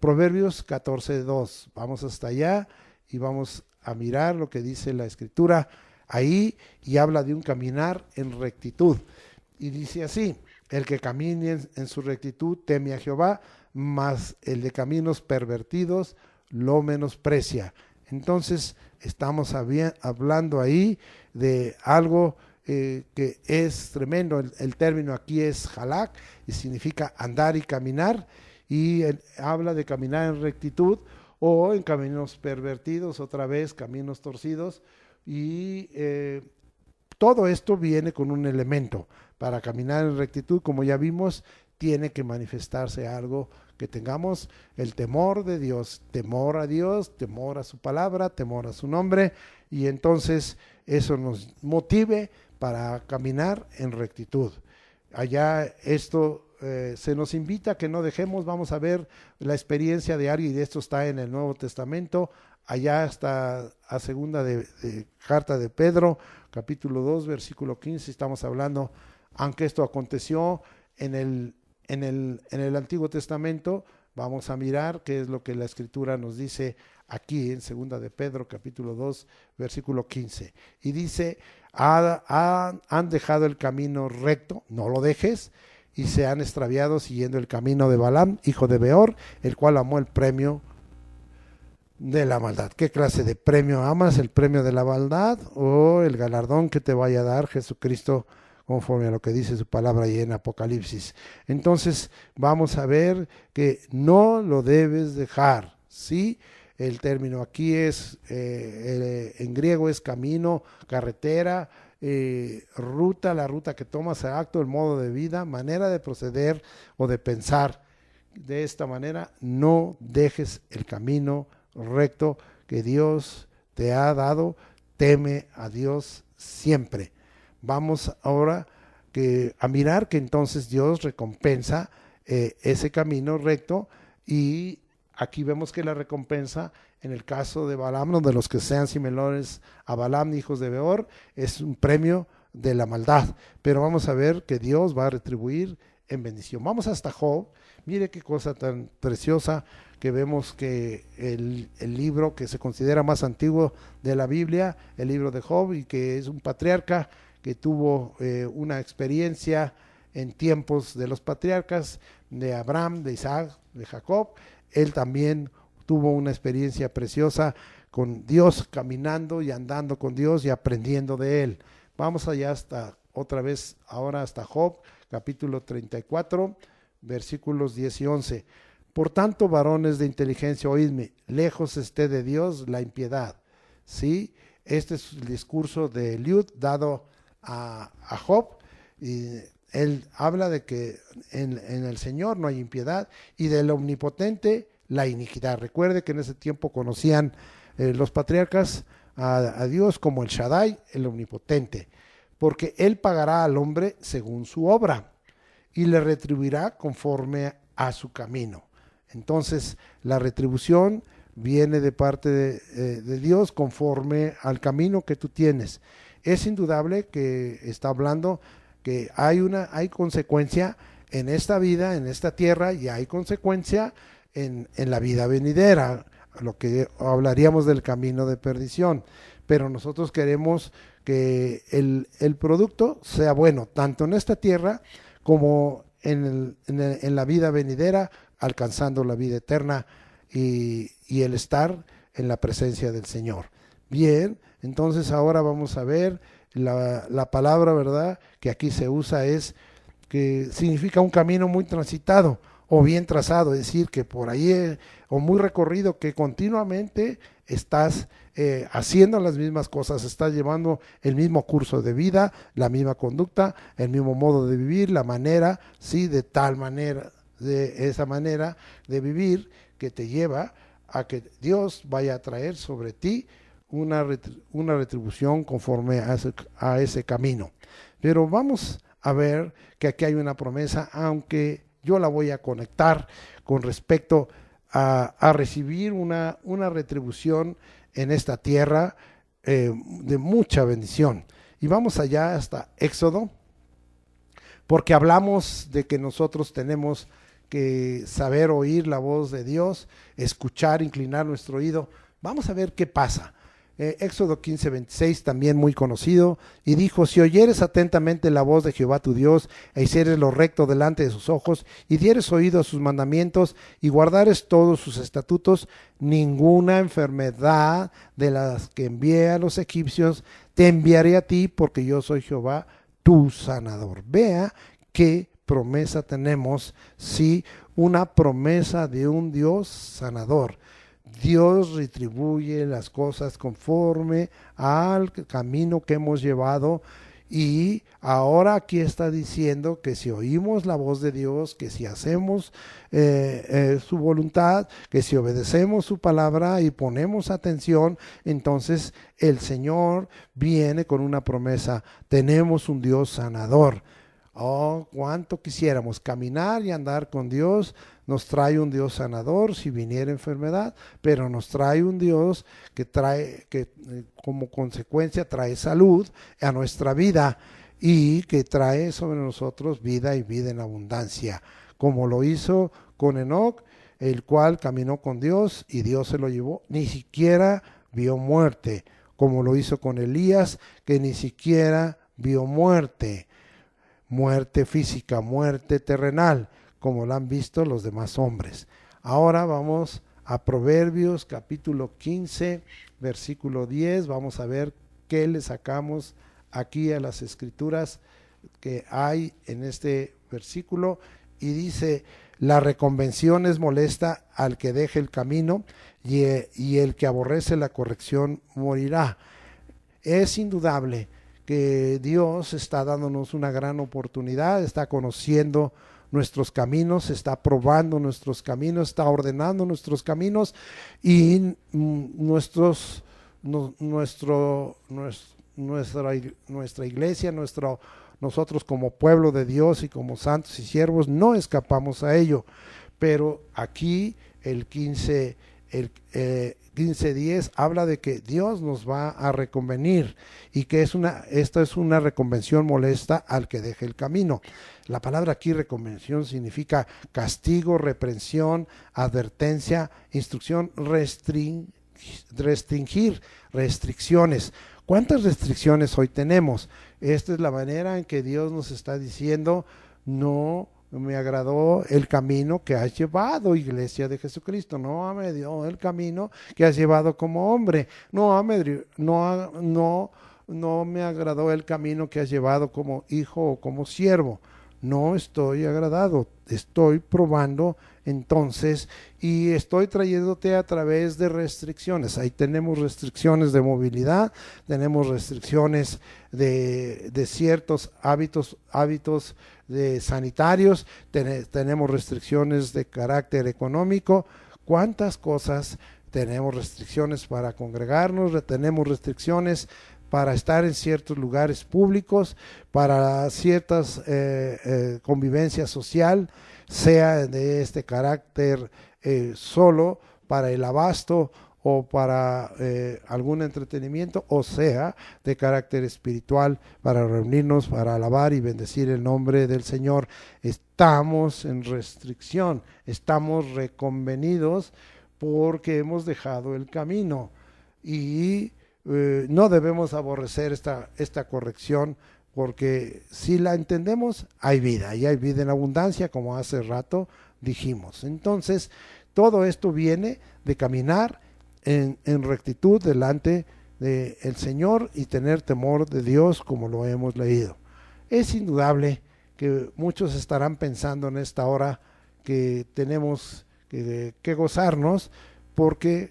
Proverbios 14:2, vamos hasta allá y vamos a mirar lo que dice la Escritura ahí, y habla de un caminar en rectitud, y dice así: el que camine en su rectitud teme a Jehová, mas el de caminos pervertidos lo menosprecia. Entonces estamos hablando ahí de algo que es tremendo. El término aquí es halak, y significa andar y caminar, y habla de caminar en rectitud o en caminos pervertidos, otra vez caminos torcidos, y todo esto viene con un elemento. Para caminar en rectitud, como ya vimos, tiene que manifestarse algo, que tengamos el temor de Dios, temor a Dios, temor a su palabra, temor a su nombre, y entonces eso nos motive para caminar en rectitud. Allá esto se nos invita a que no dejemos. Vamos a ver la experiencia de alguien, y esto está en el Nuevo Testamento, allá está a segunda de carta de Pedro, capítulo 2, versículo 15, estamos hablando, aunque esto aconteció en el Antiguo Testamento, vamos a mirar qué es lo que la Escritura nos dice aquí en segunda de Pedro, capítulo 2, versículo 15. Y dice, han dejado el camino recto, no lo dejes, y se han extraviado siguiendo el camino de Balaam, hijo de Beor, el cual amó el premio de la maldad. ¿Qué clase de premio amas? ¿El premio de la maldad o el galardón que te vaya a dar Jesucristo conforme a lo que dice su palabra ahí en Apocalipsis? Entonces vamos a ver que no lo debes dejar, ¿sí? El término aquí es, en griego es camino, carretera, ruta, la ruta que tomas, acto, el modo de vida, manera de proceder o de pensar. De esta manera no dejes el camino recto que Dios te ha dado, teme a Dios siempre. Vamos ahora a mirar que entonces Dios recompensa ese camino recto, y aquí vemos que la recompensa en el caso de Balaam, de los que sean similares a Balaam, hijos de Beor, es un premio de la maldad, pero vamos a ver que Dios va a retribuir en bendición. Vamos hasta Job. Mire qué cosa tan preciosa, que vemos que el libro que se considera más antiguo de la Biblia, el libro de Job, y que es un patriarca que tuvo una experiencia en tiempos de los patriarcas, de Abraham, de Isaac, de Jacob. Él también tuvo una experiencia preciosa con Dios, caminando y andando con Dios y aprendiendo de Él. Vamos allá hasta, otra vez, ahora hasta Job, capítulo 34, versículos 10 y 11. Por tanto, varones de inteligencia, oídme, lejos esté de Dios la impiedad. ¿Sí? Este es el discurso de Eliud dado a Job, y él habla de que en el Señor no hay impiedad, y del omnipotente la iniquidad. Recuerde que en ese tiempo conocían los patriarcas a Dios como el Shaddai, el omnipotente, porque él pagará al hombre según su obra y le retribuirá conforme a su camino. Entonces la retribución viene de parte de Dios conforme al camino que tú tienes. Es indudable que está hablando que hay consecuencia en esta vida, en esta tierra, y hay consecuencia en la vida venidera, lo que hablaríamos del camino de perdición. Pero nosotros queremos que el producto sea bueno, tanto en esta tierra como en la vida venidera, alcanzando la vida eterna y el estar en la presencia del Señor. Bien, entonces ahora vamos a ver la palabra, ¿verdad?, que aquí se usa, es que significa un camino muy transitado o bien trazado, es decir, que por ahí, o muy recorrido, que continuamente estás haciendo las mismas cosas, estás llevando el mismo curso de vida, la misma conducta, el mismo modo de vivir, la manera, sí, de tal manera, de esa manera de vivir que te lleva a que Dios vaya a traer sobre ti una retribución conforme a ese camino. Pero vamos a ver que aquí hay una promesa, aunque yo la voy a conectar con respecto a recibir una retribución en esta tierra de mucha bendición. Y vamos allá hasta Éxodo, porque hablamos de que nosotros tenemos que saber oír la voz de Dios, escuchar, inclinar nuestro oído. Vamos a ver qué pasa. Éxodo 15, 26, también muy conocido, y dijo: si oyeres atentamente la voz de Jehová tu Dios, e hicieres lo recto delante de sus ojos, y dieres oído a sus mandamientos, y guardares todos sus estatutos, ninguna enfermedad de las que envié a los egipcios te enviaré a ti, porque yo soy Jehová tu sanador. Vea qué promesa tenemos, sí, una promesa de un Dios sanador. Dios retribuye las cosas conforme al camino que hemos llevado, y ahora aquí está diciendo que si oímos la voz de Dios, que si hacemos su voluntad, que si obedecemos su palabra y ponemos atención, entonces el Señor viene con una promesa. Tenemos un Dios sanador. Oh, cuánto quisiéramos caminar y andar con Dios. Nos trae un Dios sanador si viniera enfermedad, pero nos trae un Dios que como consecuencia trae salud a nuestra vida, y que trae sobre nosotros vida y vida en abundancia, como lo hizo con Enoc. el cual caminó con Dios y Dios se lo llevó, ni siquiera vio muerte, como lo hizo con Elías, que ni siquiera vio muerte, muerte física, muerte terrenal, como la han visto los demás hombres. Ahora vamos a Proverbios capítulo 15, versículo 10, vamos a ver qué le sacamos aquí a las escrituras que hay en este versículo, y dice: la reconvención es molesta al que deje el camino, y el que aborrece la corrección morirá. Es indudable que Dios está dándonos una gran oportunidad, está conociendo nuestros caminos, está probando nuestros caminos, está ordenando nuestros caminos, y nuestra iglesia, nosotros como pueblo de Dios y como santos y siervos no escapamos a ello. Pero aquí el 15:10 habla de que Dios nos va a reconvenir, y que esta es una reconvención molesta al que deje el camino. La palabra aquí reconvención significa castigo, reprensión, advertencia, instrucción, restringir, restricciones. ¿Cuántas restricciones hoy tenemos? Esta es la manera en que Dios nos está diciendo: no me agradó el camino que has llevado, iglesia de Jesucristo. No me dio el camino que has llevado como hombre. No me agradó el camino que has llevado como hijo o como siervo. No estoy agradado, estoy probando entonces, y estoy trayéndote a través de restricciones. Ahí tenemos restricciones de movilidad, tenemos restricciones de ciertos hábitos de sanitarios, tenemos restricciones de carácter económico. ¿Cuántas cosas? Tenemos restricciones para congregarnos, tenemos restricciones para estar en ciertos lugares públicos, para ciertas convivencia social, sea de este carácter solo para el abasto o para algún entretenimiento, o sea de carácter espiritual, para reunirnos, para alabar y bendecir el nombre del Señor. Estamos en restricción, estamos reconvenidos porque hemos dejado el camino, y no debemos aborrecer esta corrección, porque si la entendemos, hay vida, y hay vida en abundancia, como hace rato dijimos. Entonces, todo esto viene de caminar en rectitud delante del Señor y tener temor de Dios, como lo hemos leído. Es indudable que muchos estarán pensando en esta hora que tenemos que gozarnos porque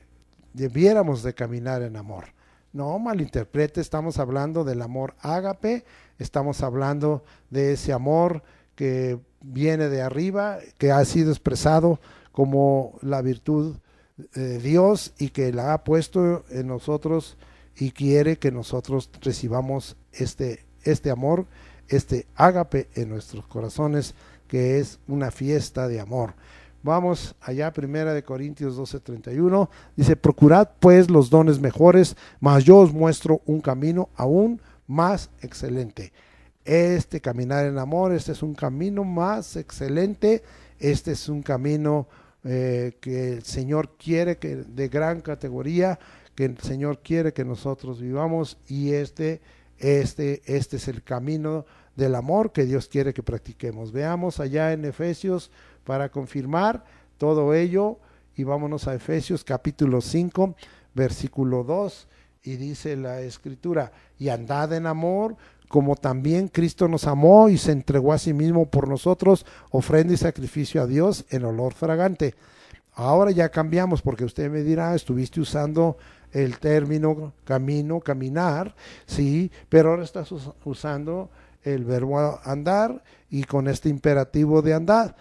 debiéramos de caminar en amor. No malinterprete, estamos hablando del amor ágape, estamos hablando de ese amor que viene de arriba, que ha sido expresado como la virtud de Dios, y que la ha puesto en nosotros y quiere que nosotros recibamos este amor, este ágape en nuestros corazones, que es una fiesta de amor. Vamos allá, 1 Corintios 12:31, dice: procurad pues los dones mejores, mas yo os muestro un camino aún más excelente. Este caminar en amor, este es un camino más excelente, este es un camino que el Señor quiere, que de gran categoría, que el Señor quiere que nosotros vivamos, y este es el camino del amor que Dios quiere que practiquemos. Veamos allá en Efesios para confirmar todo ello, y vámonos a Efesios capítulo 5, versículo 2, y dice la escritura: y andad en amor, como también Cristo nos amó y se entregó a sí mismo por nosotros, ofrenda y sacrificio a Dios en olor fragante. Ahora ya cambiamos, porque usted me dirá: estuviste usando el término camino, caminar, sí, pero ahora estás usando el verbo andar, y con este imperativo de andar.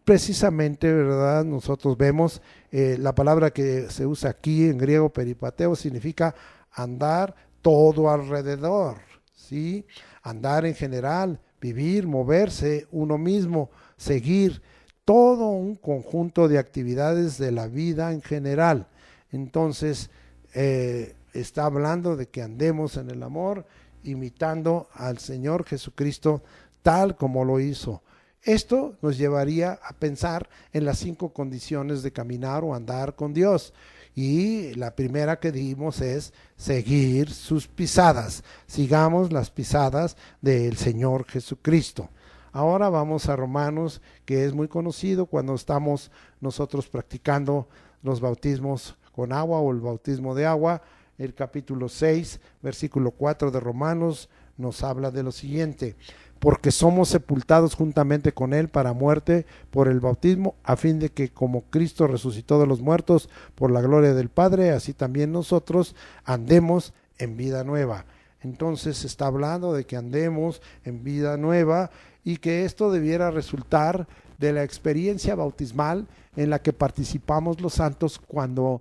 Precisamente, ¿verdad? Nosotros vemos la palabra que se usa aquí en griego, peripateo, significa andar todo alrededor, ¿sí? Andar en general, vivir, moverse uno mismo, seguir, todo un conjunto de actividades de la vida en general. Entonces, está hablando de que andemos en el amor, imitando al Señor Jesucristo tal como lo hizo. Esto nos llevaría a pensar en las 5 condiciones de caminar o andar con Dios. Y la primera que dimos es seguir sus pisadas. Sigamos las pisadas del Señor Jesucristo. Ahora vamos a Romanos, que es muy conocido cuando estamos nosotros practicando los bautismos con agua o el bautismo de agua. El capítulo 6, versículo 4 de Romanos nos habla de lo siguiente: porque somos sepultados juntamente con él para muerte por el bautismo, a fin de que como Cristo resucitó de los muertos por la gloria del Padre, así también nosotros andemos en vida nueva. Entonces está hablando de que andemos en vida nueva y que esto debiera resultar de la experiencia bautismal en la que participamos los santos cuando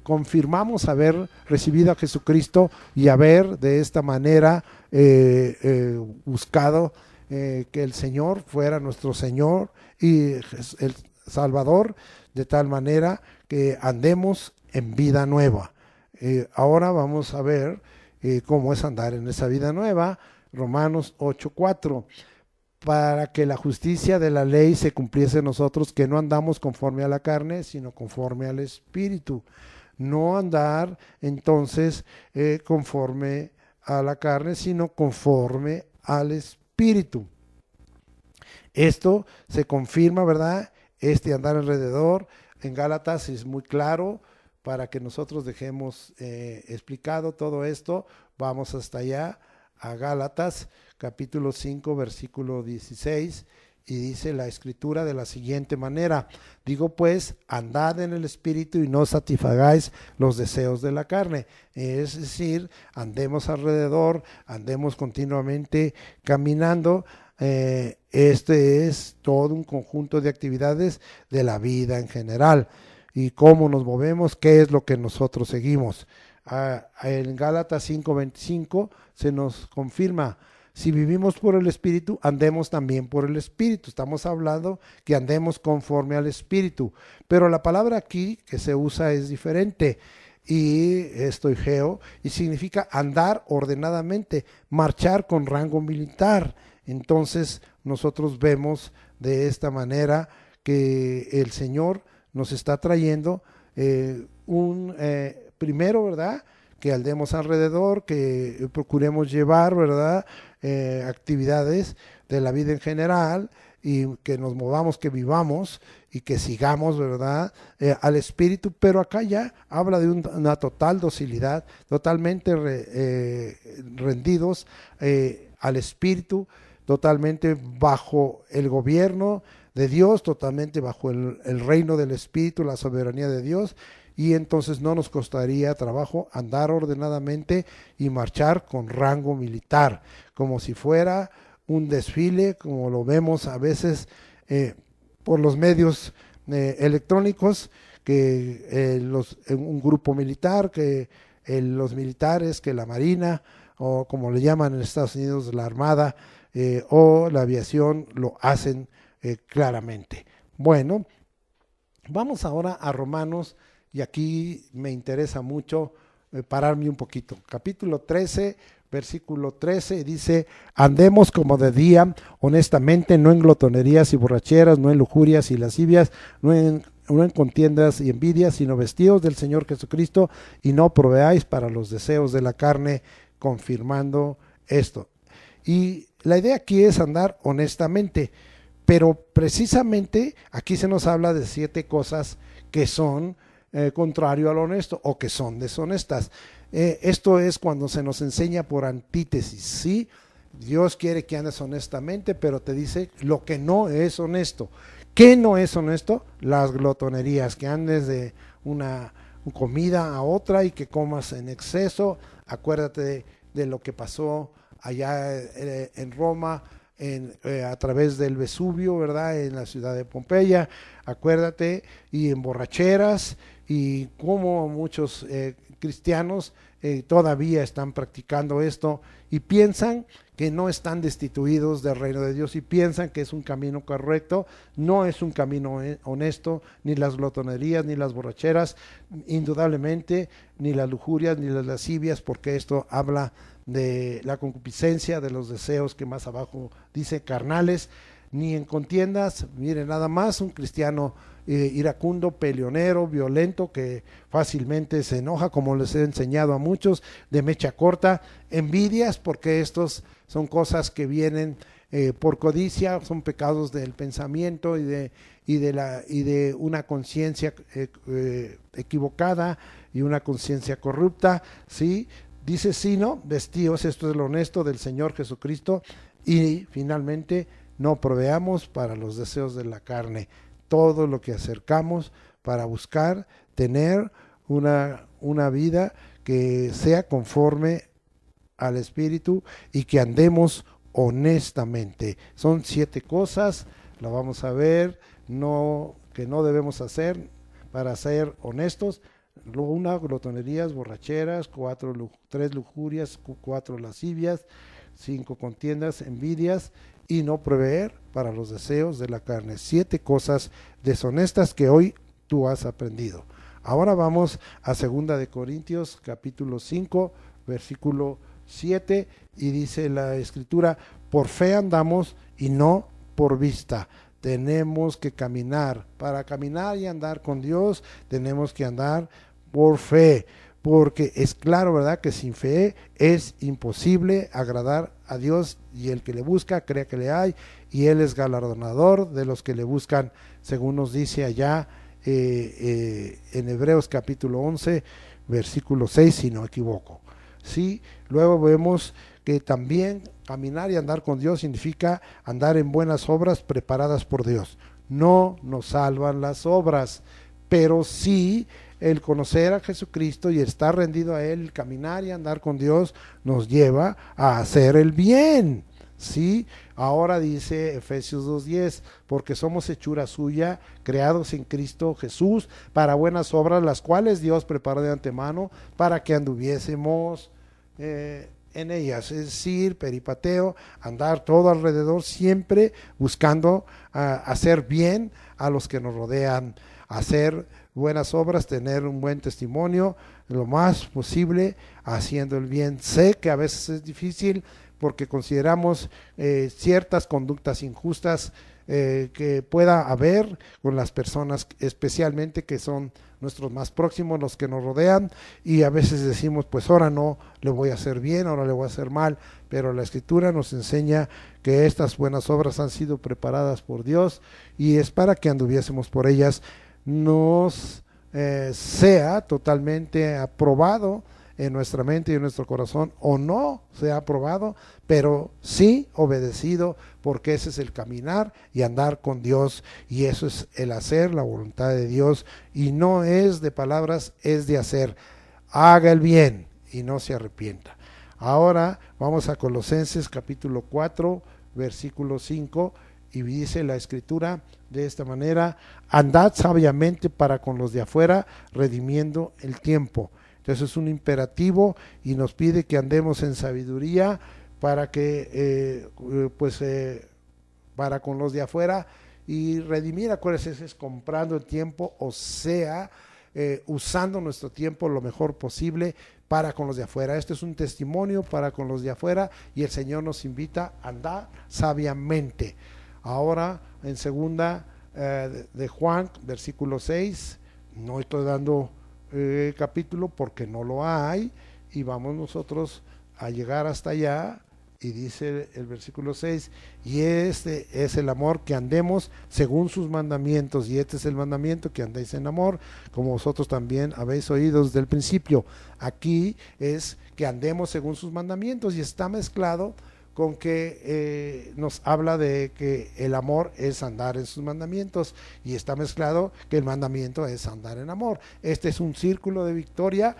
confirmamos haber recibido a Jesucristo y haber de esta manera buscado que el Señor fuera nuestro Señor y el Salvador, de tal manera que andemos en vida nueva. Ahora vamos a ver cómo es andar en esa vida nueva. Romanos 8:4: para que la justicia de la ley se cumpliese en nosotros, que no andamos conforme a la carne, sino conforme al Espíritu. No andar entonces conforme a la carne, sino conforme al Espíritu. Esto se confirma, ¿verdad? Andar alrededor en Gálatas es muy claro. Para que nosotros dejemos explicado todo esto, vamos hasta allá a Gálatas capítulo 5 versículo 16, y dice la escritura de la siguiente manera: digo pues, andad en el Espíritu y no satisfagáis los deseos de la carne. Es decir, andemos alrededor, andemos continuamente caminando. Este es todo un conjunto de actividades de la vida en general. Y cómo nos movemos, qué es lo que nosotros seguimos. En Gálatas 5:25 se nos confirma: si vivimos por el Espíritu, andemos también por el Espíritu. Estamos hablando que andemos conforme al Espíritu. Pero la palabra aquí que se usa es diferente. Y estoigeo, y significa andar ordenadamente, marchar con rango militar. Entonces nosotros vemos de esta manera que el Señor nos está trayendo primero, ¿verdad?, que andemos alrededor, que procuremos llevar, ¿verdad?, actividades de la vida en general, y que nos movamos, que vivamos y que sigamos, ¿verdad?, al Espíritu. Pero acá ya habla de una total docilidad, totalmente rendidos al Espíritu, totalmente bajo el gobierno de Dios, totalmente bajo el reino del Espíritu, la soberanía de Dios. Y entonces no nos costaría trabajo andar ordenadamente y marchar con rango militar, como si fuera un desfile, como lo vemos a veces por los medios electrónicos, que un grupo militar, que los militares, que la Marina, o como le llaman en Estados Unidos, la Armada, o la aviación, lo hacen claramente. Bueno, vamos ahora a Romanos, y aquí me interesa mucho pararme un poquito. Capítulo 13, versículo 13, dice: andemos como de día, honestamente, no en glotonerías y borracheras, no en lujurias y lascivias, no en contiendas y envidias, sino vestidos del Señor Jesucristo, y no proveáis para los deseos de la carne, confirmando esto. Y la idea aquí es andar honestamente, pero precisamente aquí se nos habla de 7 cosas que son contrario a lo honesto o que son deshonestas. Esto es cuando se nos enseña por antítesis, ¿sí? Dios quiere que andes honestamente, pero te dice lo que no es honesto. ¿Qué no es honesto? Las glotonerías, que andes de una comida a otra y que comas en exceso. Acuérdate de lo que pasó allá en Roma, a través del Vesubio, ¿verdad?, en la ciudad de Pompeya. Acuérdate, y en borracheras, y como muchos cristianos todavía están practicando esto y piensan que no están destituidos del reino de Dios, y piensan que es un camino correcto. No es un camino honesto, ni las glotonerías, ni las borracheras, indudablemente, ni las lujurias, ni las lascivias, porque esto habla de la concupiscencia, de los deseos que más abajo dice carnales. ni en contiendas. Mire, nada más un cristiano iracundo, peleonero, violento, que fácilmente se enoja, como les he enseñado a muchos, de mecha corta, envidias, porque estos son cosas que vienen por codicia, son pecados del pensamiento y de una conciencia equivocada y una conciencia corrupta, ¿sí? Dice, sino vestíos, esto es lo honesto del Señor Jesucristo, y finalmente no proveamos para los deseos de la carne. Todo lo que acercamos para buscar tener una vida que sea conforme al Espíritu y que andemos honestamente. Son 7 cosas, la vamos a ver, que no debemos hacer para ser honestos. 1, glotonerías, borracheras. 3, lujurias. 4, lascivias. 5, contiendas, envidias, y no proveer para los deseos de la carne. 7 cosas deshonestas que hoy tú has aprendido. Ahora vamos a 2 de Corintios, capítulo 5, versículo 7, y dice la Escritura: por fe andamos y no por vista. Tenemos que caminar. Para caminar y andar con Dios, tenemos que andar por fe. Porque es claro, ¿verdad?, que sin fe es imposible agradar a Dios, y el que le busca, crea que le hay, y Él es galardonador de los que le buscan, según nos dice allá en Hebreos capítulo 11, versículo 6, si no equivoco. ¿Sí? Luego vemos que también caminar y andar con Dios significa andar en buenas obras preparadas por Dios. No nos salvan las obras, pero sí el conocer a Jesucristo y estar rendido a Él, caminar y andar con Dios, nos lleva a hacer el bien. ¿Sí? Ahora dice Efesios 2:10, porque somos hechura suya, creados en Cristo Jesús, para buenas obras, las cuales Dios preparó de antemano para que anduviésemos en ellas. Es decir, peripateo, andar todo alrededor, siempre buscando hacer bien a los que nos rodean, hacer buenas obras, tener un buen testimonio, lo más posible haciendo el bien. Sé que a veces es difícil porque consideramos ciertas conductas injustas que pueda haber con las personas, especialmente que son nuestros más próximos, los que nos rodean, y a veces decimos, pues ahora no le voy a hacer bien, ahora le voy a hacer mal, pero la Escritura nos enseña que estas buenas obras han sido preparadas por Dios, y es para que anduviésemos por ellas, nos sea totalmente aprobado en nuestra mente y en nuestro corazón, o no sea aprobado, pero sí obedecido, porque ese es el caminar y andar con Dios, y eso es el hacer la voluntad de Dios, y no es de palabras, es de hacer. Haga el bien y no se arrepienta. Ahora vamos a Colosenses capítulo 4, versículo 5, y dice la Escritura de esta manera: andad sabiamente para con los de afuera, redimiendo el tiempo. Entonces es un imperativo y nos pide que andemos en sabiduría para que, para con los de afuera, y redimir, acuérdense, es comprando el tiempo, o sea, usando nuestro tiempo lo mejor posible para con los de afuera. Este es un testimonio para con los de afuera, y el Señor nos invita a andar sabiamente. Ahora, en 2 de Juan, versículo 6, no estoy dando capítulo porque no lo hay, y vamos nosotros a llegar hasta allá, y dice el versículo 6, y este es el amor, que andemos según sus mandamientos, y este es el mandamiento, que andéis en amor, como vosotros también habéis oído desde el principio. Aquí es que andemos según sus mandamientos, y está mezclado con que nos habla de que el amor es andar en sus mandamientos, y está mezclado que el mandamiento es andar en amor. Este es un círculo de victoria.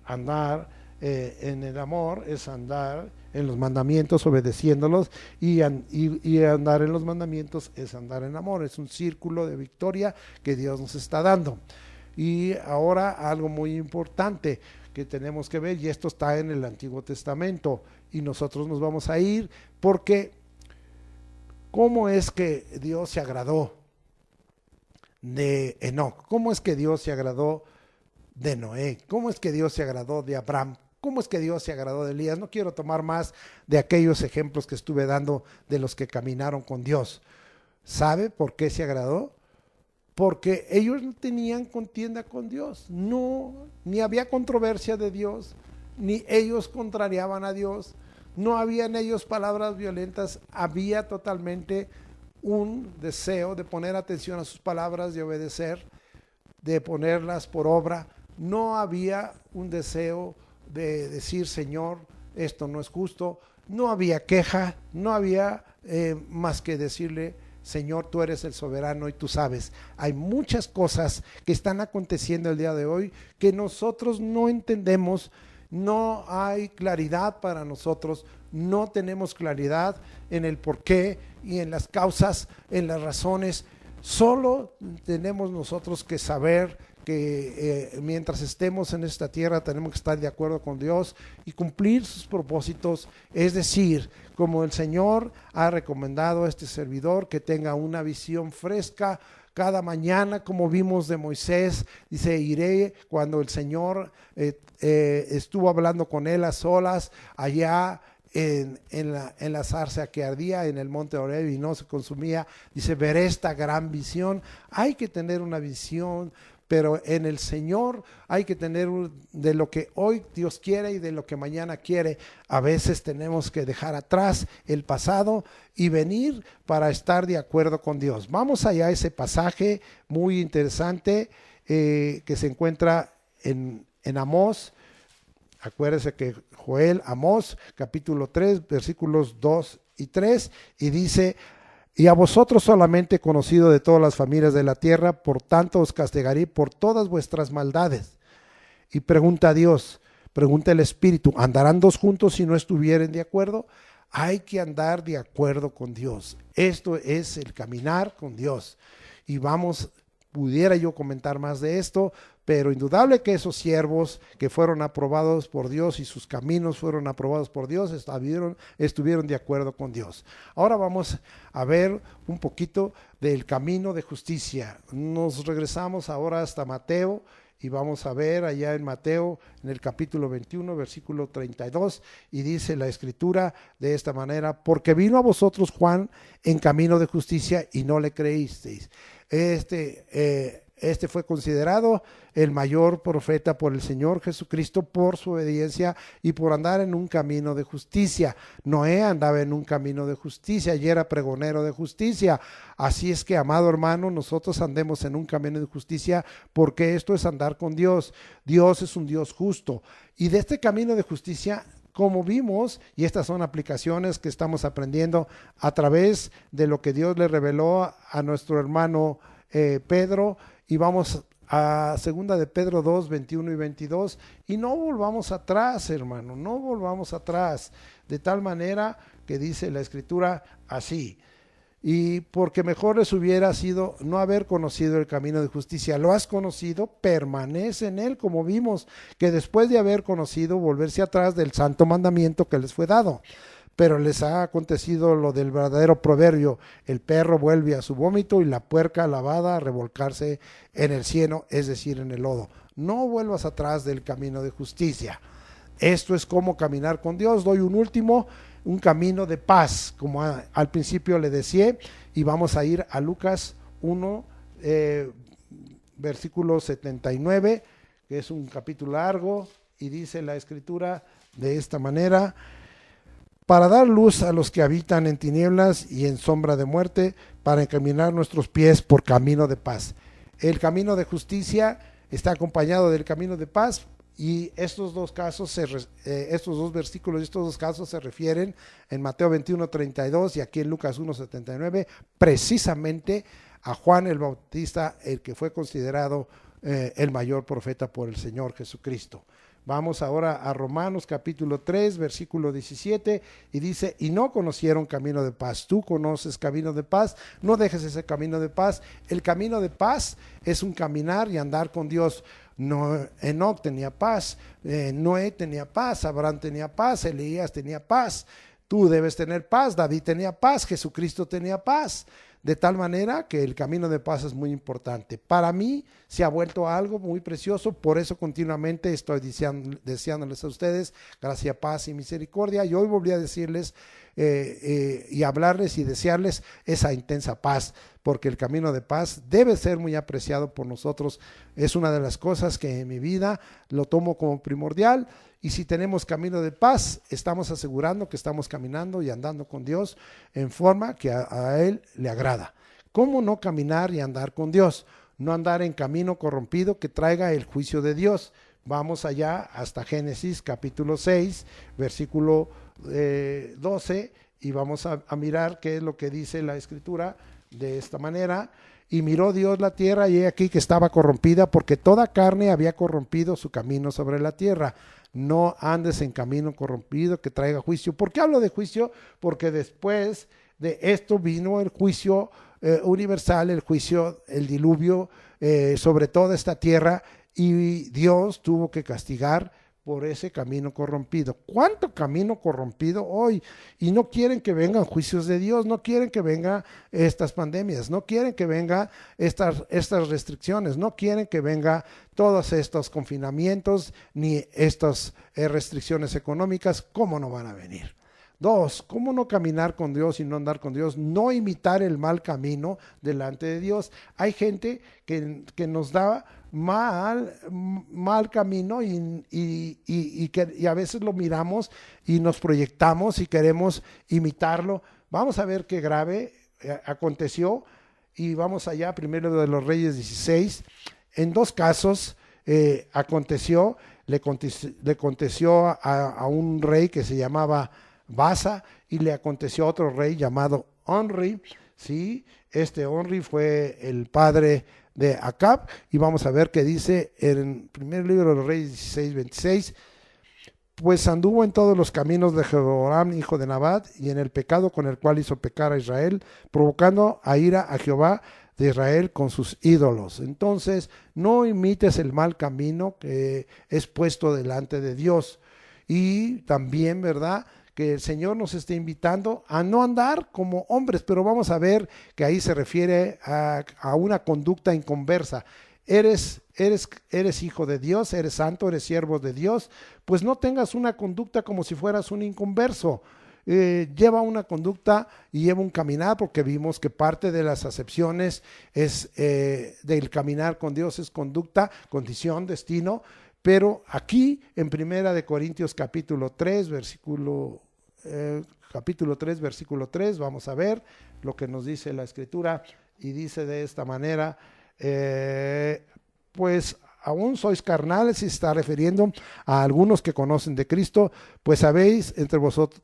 Andar en el amor es andar en los mandamientos, obedeciéndolos, y andar en los mandamientos es andar en amor. Es un círculo de victoria que Dios nos está dando. Y ahora algo muy importante que tenemos que ver, y esto está en el Antiguo Testamento, y nosotros nos vamos a ir, porque ¿cómo es que Dios se agradó de Enoc? ¿Cómo es que Dios se agradó de Noé? ¿Cómo es que Dios se agradó de Abraham? ¿Cómo es que Dios se agradó de Elías? No quiero tomar más de aquellos ejemplos que estuve dando de los que caminaron con Dios. ¿Sabe por qué se agradó? Porque ellos no tenían contienda con Dios, no, ni había controversia de Dios, ni ellos contrariaban a Dios, no había en ellos palabras violentas, había totalmente un deseo de poner atención a sus palabras, de obedecer, de ponerlas por obra. No había un deseo de decir, Señor, esto no es justo. No había queja, no había más que decirle, Señor, tú eres el soberano y tú sabes. Hay muchas cosas que están aconteciendo el día de hoy que nosotros no entendemos, no hay claridad para nosotros, no tenemos claridad en el porqué y en las causas, en las razones. Solo tenemos nosotros que saber que mientras estemos en esta tierra tenemos que estar de acuerdo con Dios y cumplir sus propósitos, es decir, como el Señor ha recomendado a este servidor, que tenga una visión fresca cada mañana, como vimos de Moisés. Dice, iré cuando el Señor estuvo hablando con él a solas allá en la zarza que ardía en el monte Horeb y no se consumía. Dice, veré esta gran visión. Hay que tener una visión, pero en el Señor hay que tener de lo que hoy Dios quiere y de lo que mañana quiere. A veces tenemos que dejar atrás el pasado y venir para estar de acuerdo con Dios. Vamos allá a ese pasaje muy interesante que se encuentra en Amós. Acuérdense que Joel, Amós, capítulo 3, versículos 2 y 3, y dice, y a vosotros solamente conocido de todas las familias de la tierra, por tanto os castigaré por todas vuestras maldades. Y pregunta a Dios, pregunta el Espíritu, ¿andarán dos juntos si no estuvieren de acuerdo? Hay que andar de acuerdo con Dios. Esto es el caminar con Dios. Y pudiera yo comentar más de esto, pero indudable que esos siervos que fueron aprobados por Dios y sus caminos fueron aprobados por Dios, estuvieron de acuerdo con Dios. Ahora vamos a ver un poquito del camino de justicia. Nos regresamos ahora hasta Mateo y vamos a ver allá en Mateo, en el capítulo 21, versículo 32, y dice la Escritura de esta manera, porque vino a vosotros Juan en camino de justicia y no le creísteis. Este fue considerado el mayor profeta por el Señor Jesucristo por su obediencia y por andar en un camino de justicia. Noé andaba en un camino de justicia y era pregonero de justicia. Así es que, amado hermano, nosotros andemos en un camino de justicia porque esto es andar con Dios. Dios es un Dios justo. Y de este camino de justicia, como vimos, y estas son aplicaciones que estamos aprendiendo a través de lo que Dios le reveló a nuestro hermano Pedro, y vamos a 2 de Pedro 2, 21 y 22, y no volvamos atrás, hermano, no volvamos atrás, de tal manera que dice la Escritura así, y porque mejor les hubiera sido no haber conocido el camino de justicia. Lo has conocido, permanece en él, como vimos, que después de haber conocido, volverse atrás del santo mandamiento que les fue dado. Pero les ha acontecido lo del verdadero proverbio, el perro vuelve a su vómito y la puerca lavada a revolcarse en el cieno, es decir, en el lodo. No vuelvas atrás del camino de justicia. Esto es como caminar con Dios. Doy un camino de paz, como al principio le decía, y vamos a ir a Lucas 1, versículo 79, que es un capítulo largo, y dice la Escritura de esta manera, para dar luz a los que habitan en tinieblas y en sombra de muerte, para encaminar nuestros pies por camino de paz. El camino de justicia está acompañado del camino de paz, y estos dos versículos y estos dos casos se refieren en Mateo 21:32 y aquí en Lucas 1:79, precisamente a Juan el Bautista, el que fue considerado el mayor profeta por el Señor Jesucristo. Vamos ahora a Romanos capítulo 3, versículo 17, y dice, y no conocieron camino de paz. Tú conoces camino de paz, no dejes ese camino de paz. El camino de paz es un caminar y andar con Dios. Enoc tenía paz, Noé tenía paz, Abraham tenía paz, Elías tenía paz. Tú debes tener paz. David tenía paz, Jesucristo tenía paz. De tal manera que el camino de paz es muy importante. Para mí se ha vuelto algo muy precioso, por eso continuamente estoy deseándoles a ustedes gracia, paz y misericordia. Y hoy volví a decirles y hablarles y desearles esa intensa paz, porque el camino de paz debe ser muy apreciado por nosotros. Es una de las cosas que en mi vida lo tomo como primordial. Y si tenemos camino de paz, estamos asegurando que estamos caminando y andando con Dios en forma que a Él le agrada. ¿Cómo no caminar y andar con Dios? No andar en camino corrompido que traiga el juicio de Dios. Vamos allá hasta Génesis capítulo 6, versículo 12, y vamos a mirar qué es lo que dice la Escritura de esta manera. Y miró Dios la tierra, y he aquí que estaba corrompida, porque toda carne había corrompido su camino sobre la tierra. No andes en camino corrompido que traiga juicio. ¿Por qué hablo de juicio? Porque después de esto vino el juicio universal, el juicio, el diluvio sobre toda esta tierra, y Dios tuvo que castigar por ese camino corrompido. ¿Cuánto camino corrompido hoy? Y no quieren que vengan juicios de Dios, no quieren que vengan estas pandemias, no quieren que vengan estas restricciones, no quieren que vengan todos estos confinamientos ni estas restricciones económicas. ¿Cómo no van a venir? Dos, ¿cómo no caminar con Dios y no andar con Dios? No imitar el mal camino delante de Dios. Hay gente que nos da mal camino y a veces lo miramos y nos proyectamos y queremos imitarlo. Vamos a ver qué grave aconteció, y vamos allá, primero de los Reyes 16. En dos casos aconteció, le aconteció a un rey que se llamaba Basa, y le aconteció a otro rey llamado Onri, ¿sí? Este Onri fue el padre de Acab, y vamos a ver qué dice en el primer libro de los Reyes 16, 26. Pues anduvo en todos los caminos de Jeroboam, hijo de Nabat, y en el pecado con el cual hizo pecar a Israel, provocando a ira a Jehová de Israel con sus ídolos. Entonces, no imites el mal camino que es puesto delante de Dios. Y también, ¿verdad?, que el Señor nos esté invitando a no andar como hombres, pero vamos a ver que ahí se refiere a una conducta inconversa. Eres hijo de Dios, eres santo, eres siervo de Dios, pues no tengas una conducta como si fueras un inconverso. Lleva una conducta y lleva un caminar, porque vimos que parte de las acepciones es del caminar con Dios es conducta, condición, destino. Pero aquí en Primera de Corintios capítulo 3, versículo 3, vamos a ver lo que nos dice la Escritura, y dice de esta manera, pues aún sois carnales, y se está refiriendo a algunos que conocen de Cristo, pues habéis entre vosotros,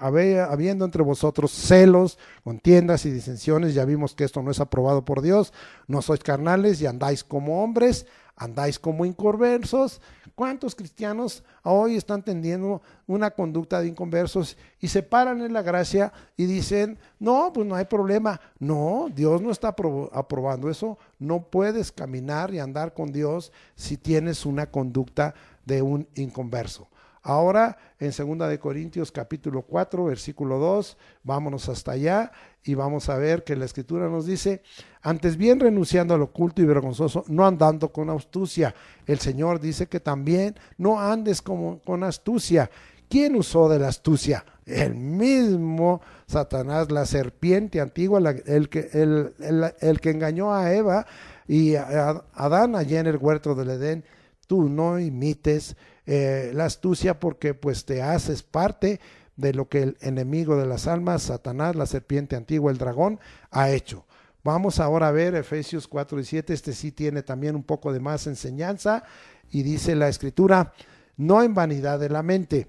habiendo entre vosotros celos, contiendas y disensiones. Ya vimos que esto no es aprobado por Dios. No sois carnales y andáis como hombres, andáis como inconversos. ¿Cuántos cristianos hoy están teniendo una conducta de inconversos y se paran en la gracia y dicen, no, pues no hay problema? No, Dios no está aprobando eso. No puedes caminar y andar con Dios si tienes una conducta de un inconverso. Ahora, en 2 de Corintios capítulo 4, versículo 2, vámonos hasta allá y vamos a ver que la Escritura nos dice, antes bien renunciando al oculto y vergonzoso, no andando con astucia. El Señor dice que también no andes con astucia. ¿Quién usó de la astucia? El mismo Satanás, la serpiente antigua, el que engañó a Eva y a Adán allá en el huerto del Edén. Tú no imites la astucia, porque pues te haces parte de lo que el enemigo de las almas, Satanás, la serpiente antigua, el dragón, ha hecho. Vamos ahora a ver Efesios 4:17, este sí tiene también un poco de más enseñanza, y dice la Escritura, no en vanidad de la mente.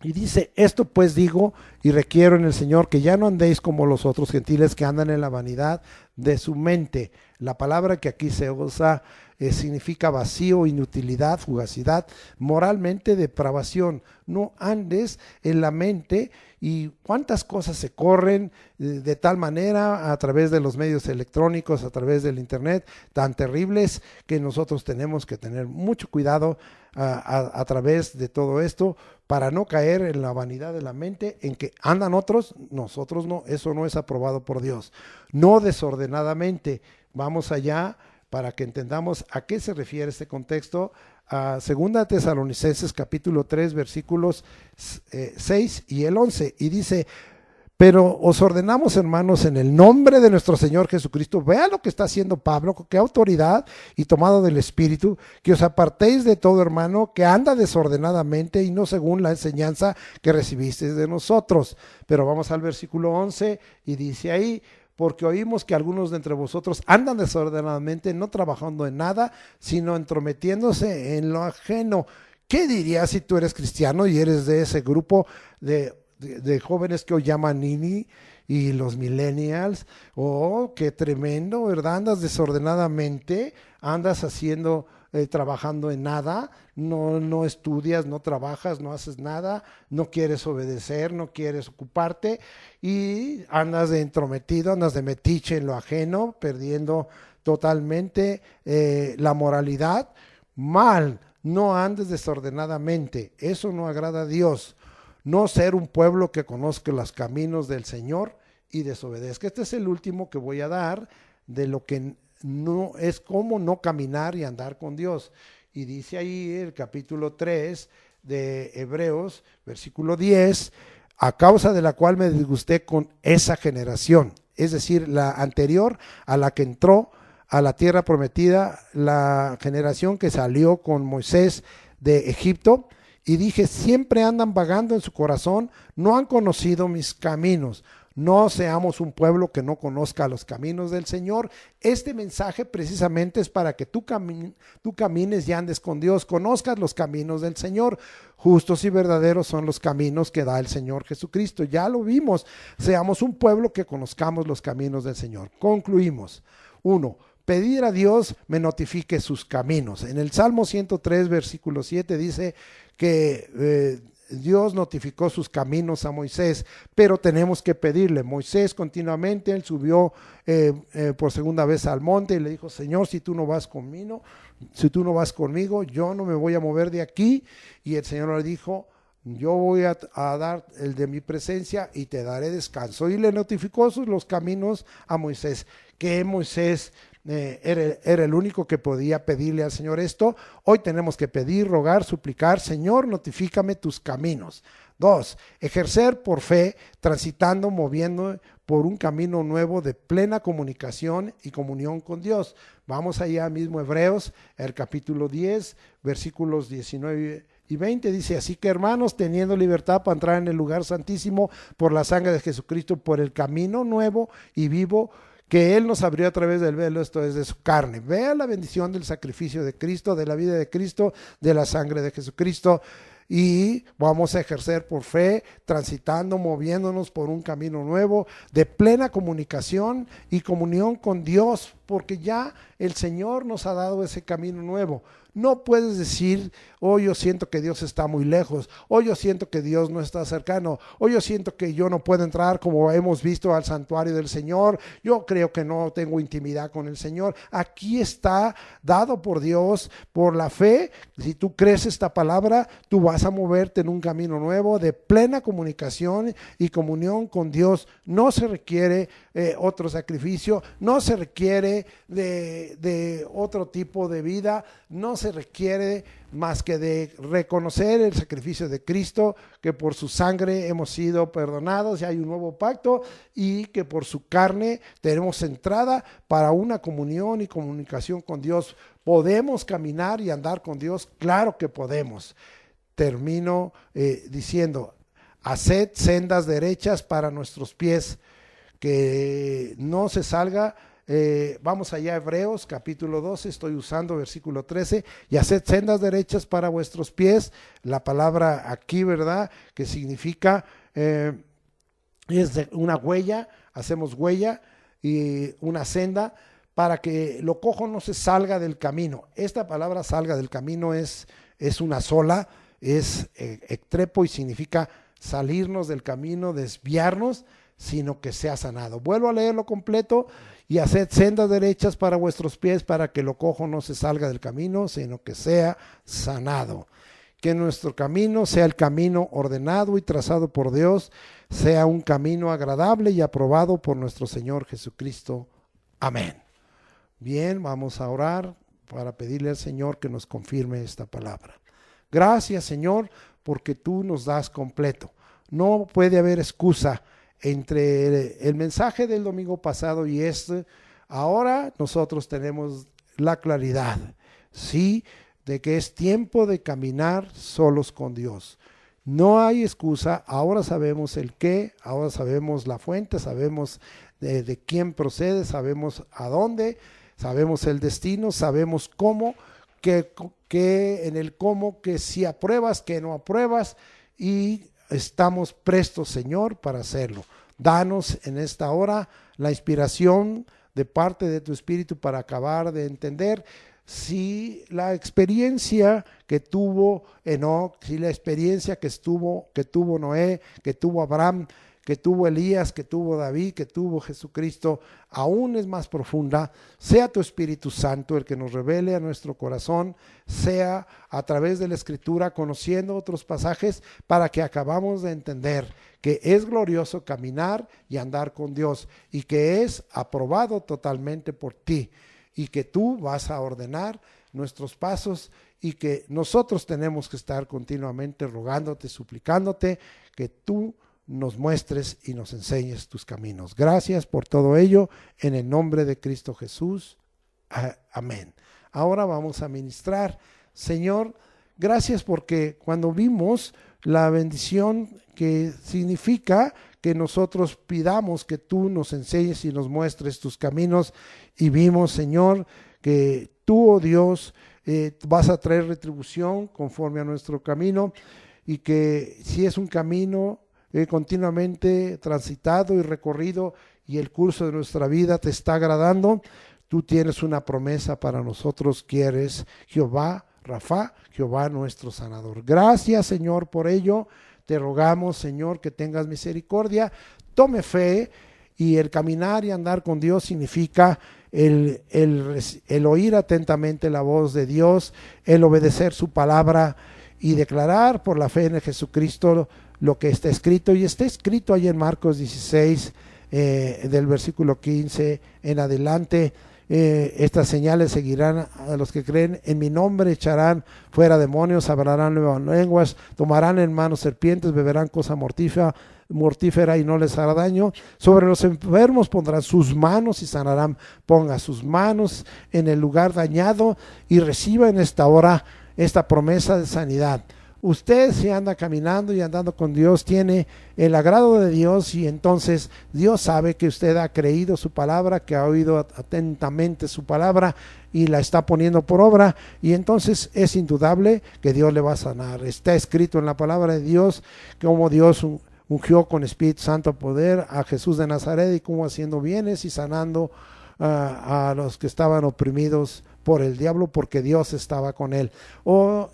Y dice, esto pues digo y requiero en el Señor, que ya no andéis como los otros gentiles que andan en la vanidad de su mente. La palabra que aquí se usa significa vacío, inutilidad, fugacidad, moralmente depravación. No andes en la mente. Y cuántas cosas se corren de tal manera a través de los medios electrónicos, a través del internet, tan terribles, que nosotros tenemos que tener mucho cuidado a través de todo esto, para no caer en la vanidad de la mente, en que andan otros, nosotros no, eso no es aprobado por Dios. No desordenadamente, vamos allá para que entendamos a qué se refiere este contexto, a 2 Tesalonicenses capítulo 3 versículos 6 y el 11, y dice: pero os ordenamos, hermanos, en el nombre de nuestro Señor Jesucristo. Vea lo que está haciendo Pablo, con qué autoridad y tomado del Espíritu, que os apartéis de todo hermano que anda desordenadamente y no según la enseñanza que recibisteis de nosotros. Pero vamos al versículo 11 y dice ahí: porque oímos que algunos de entre vosotros andan desordenadamente, no trabajando en nada, sino entrometiéndose en lo ajeno. ¿Qué dirías si tú eres cristiano y eres de ese grupo de jóvenes que hoy llaman Nini y los millennials? Oh, qué tremendo, ¿verdad? Andas desordenadamente, andas haciendo, trabajando en nada, no estudias, no trabajas, no haces nada, no quieres obedecer, no quieres ocuparte y andas de entrometido, andas de metiche en lo ajeno, perdiendo totalmente la moralidad. Mal, no andes desordenadamente, eso no agrada a Dios. No ser un pueblo que conozca los caminos del Señor y desobedezca. Este es el último que voy a dar de lo que no es cómo no caminar y andar con Dios. Y dice ahí el capítulo 3 de Hebreos, versículo 10, a causa de la cual me disgusté con esa generación, es decir, la anterior a la que entró a la tierra prometida, la generación que salió con Moisés de Egipto. Y dije: siempre andan vagando en su corazón, no han conocido mis caminos. No seamos un pueblo que no conozca los caminos del Señor. Este mensaje precisamente es para que tú camines y andes con Dios, conozcas los caminos del Señor. Justos y verdaderos son los caminos que da el Señor Jesucristo. Ya lo vimos. Seamos un pueblo que conozcamos los caminos del Señor. Concluimos. 1. Pedir a Dios me notifique sus caminos. En el Salmo 103, versículo 7 dice que Dios notificó sus caminos a Moisés, pero tenemos que pedirle. Moisés continuamente, él subió por segunda vez al monte y le dijo: Señor, si tú no vas conmigo, yo no me voy a mover de aquí. Y el Señor le dijo: yo voy a dar el de mi presencia y te daré descanso. Y le notificó los caminos a Moisés, que Moisés era el único que podía pedirle al Señor esto. Hoy tenemos que pedir, rogar, suplicar: Señor, notifícame tus caminos. 2. Ejercer por fe, transitando, moviendo por un camino nuevo de plena comunicación y comunión con Dios. Vamos allá mismo, Hebreos, el capítulo 10, versículos 19 y 20, dice: así que, hermanos, teniendo libertad para entrar en el lugar santísimo por la sangre de Jesucristo, por el camino nuevo y vivo que Él nos abrió a través del velo, esto es, de su carne. Vea la bendición del sacrificio de Cristo, de la vida de Cristo, de la sangre de Jesucristo. Y vamos a ejercer por fe, transitando, moviéndonos por un camino nuevo de plena comunicación y comunión con Dios, porque ya el Señor nos ha dado ese camino nuevo. No puedes decir: oh, yo siento que Dios está muy lejos, oh, yo siento que Dios no está cercano, oh, yo siento que yo no puedo entrar, como hemos visto, al santuario del Señor, yo creo que no tengo intimidad con el Señor. Aquí está dado por Dios, por la fe. Si tú crees esta palabra, tú vas a moverte en un camino nuevo de plena comunicación y comunión con Dios. No se requiere otro sacrificio, no se requiere de otro tipo de vida, no se requiere más que de reconocer el sacrificio de Cristo, que por su sangre hemos sido perdonados y hay un nuevo pacto, y que por su carne tenemos entrada para una comunión y comunicación con Dios. ¿Podemos caminar y andar con Dios? Claro que podemos. Termino diciendo: haced sendas derechas para nuestros pies, que no se salga. Vamos allá a Hebreos capítulo 12, estoy usando versículo 13: y haced sendas derechas para vuestros pies. La palabra aquí, ¿verdad?, que significa es una huella, hacemos huella y una senda para que lo cojo no se salga del camino. Esta palabra salga del camino es una sola, es ectrepo, y significa salirnos del camino, desviarnos, sino que sea sanado. Vuelvo a leerlo completo: y haced sendas derechas para vuestros pies, para que lo cojo no se salga del camino, sino que sea sanado. que nuestro camino sea el camino ordenado y trazado por Dios, sea un camino agradable y aprobado por nuestro Señor Jesucristo. Amén. Bien, vamos a orar para pedirle al Señor que nos confirme esta palabra. Gracias, Señor, porque tú nos das completo. No puede haber excusa entre el mensaje del domingo pasado y este. Ahora nosotros tenemos la claridad, sí, de que es tiempo de caminar solos con Dios. No hay excusa, ahora sabemos el qué, ahora sabemos la fuente, sabemos de quién procede, sabemos a dónde, sabemos el destino, sabemos cómo, que en el cómo, que si apruebas, que no apruebas, y estamos prestos, Señor, para hacerlo. Danos en esta hora la inspiración de parte de tu Espíritu para acabar de entender si la experiencia que tuvo Enoc, si la experiencia que tuvo Noé, que tuvo Abraham, que tuvo Elías, que tuvo David, que tuvo Jesucristo, aún es más profunda. Sea tu Espíritu Santo el que nos revele a nuestro corazón, sea a través de la Escritura, conociendo otros pasajes, para que acabamos de entender que es glorioso caminar y andar con Dios, y que es aprobado totalmente por ti, y que tú vas a ordenar nuestros pasos, y que nosotros tenemos que estar continuamente rogándote, suplicándote, que tú nos muestres y nos enseñes tus caminos. Gracias por todo ello, en el nombre de Cristo Jesús. Amén. Ahora vamos a ministrar. Señor, gracias porque cuando vimos la bendición que significa que nosotros pidamos que tú nos enseñes y nos muestres tus caminos, y vimos, Señor, que tú, oh Dios, vas a traer retribución conforme a nuestro camino, y que si es un camino continuamente transitado y recorrido, y el curso de nuestra vida te está agradando, tú tienes una promesa para nosotros, que eres Jehová Rafa, Jehová nuestro sanador. Gracias, Señor, por ello. Te rogamos, Señor, que tengas misericordia, tome fe, y el caminar y andar con Dios significa el oír atentamente la voz de Dios, el obedecer su palabra y declarar por la fe en Jesucristo lo que está escrito, y está escrito ahí en Marcos 16, del versículo 15 en adelante. Estas señales seguirán a los que creen, en mi nombre echarán fuera demonios, hablarán nuevas lenguas, tomarán en manos serpientes, beberán cosa mortífera y no les hará daño. Sobre los enfermos pondrán sus manos y sanarán. Ponga sus manos en el lugar dañado y reciba en esta hora esta promesa de sanidad. Usted, si anda caminando y andando con Dios, tiene el agrado de Dios, y entonces Dios sabe que usted ha creído su palabra, que ha oído atentamente su palabra y la está poniendo por obra, y entonces es indudable que Dios le va a sanar. Está escrito en la palabra de Dios como Dios ungió con Espíritu Santo poder a Jesús de Nazaret, y como haciendo bienes y sanando a los que estaban oprimidos por el diablo, porque Dios estaba con él.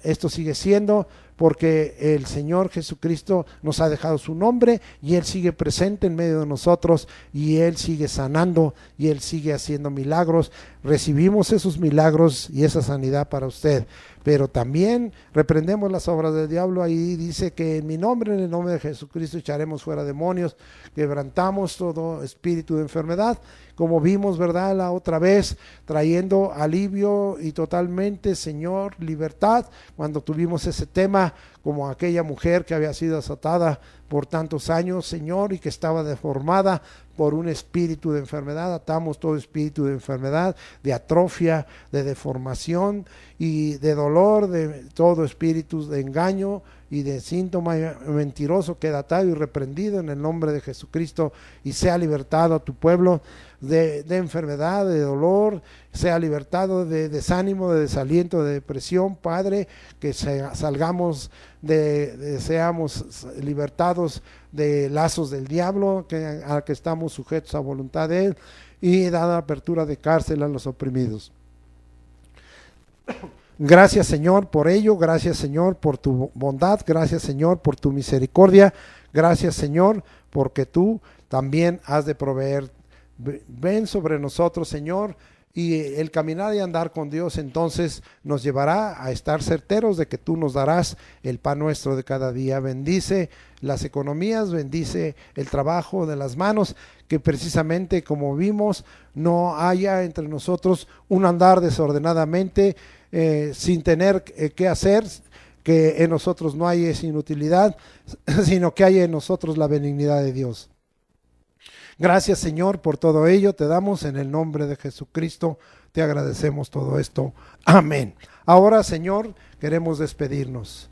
Esto sigue siendo porque el Señor Jesucristo nos ha dejado su nombre, y Él sigue presente en medio de nosotros, y Él sigue sanando, y Él sigue haciendo milagros. Recibimos esos milagros y esa sanidad para usted, pero también reprendemos las obras del diablo. Ahí dice que en mi nombre, en el nombre de Jesucristo, echaremos fuera demonios, quebrantamos todo espíritu de enfermedad, como vimos, ¿verdad?, la otra vez, trayendo alivio y totalmente, Señor, libertad, cuando tuvimos ese tema, como aquella mujer que había sido azotada por tantos años, Señor, y que estaba deformada por un espíritu de enfermedad. Atamos todo espíritu de enfermedad, de atrofia, de deformación y de dolor, de todo espíritu de engaño y de síntoma mentiroso, queda atado y reprendido en el nombre de Jesucristo, y sea libertado a tu pueblo de enfermedad, de dolor, sea libertado de desánimo, de desaliento, de depresión. Padre, que salgamos seamos libertados de lazos del diablo, a que estamos sujetos a voluntad de él, y dada apertura de cárcel a los oprimidos. Gracias, Señor, por ello. Gracias, Señor, por tu bondad. Gracias, Señor, por tu misericordia. Gracias, Señor, porque tú también has de proveer. Ven sobre nosotros, Señor, Y el caminar y andar con Dios entonces nos llevará a estar certeros de que tú nos darás el pan nuestro de cada día. Bendice las economías, bendice el trabajo de las manos, que precisamente como vimos no haya entre nosotros un andar desordenadamente sin tener que hacer, que en nosotros no hay esa inutilidad, sino que haya en nosotros la benignidad de Dios. Gracias, Señor, por todo ello. Te damos en el nombre de Jesucristo. Te agradecemos todo esto. Amén. Ahora, Señor, queremos despedirnos.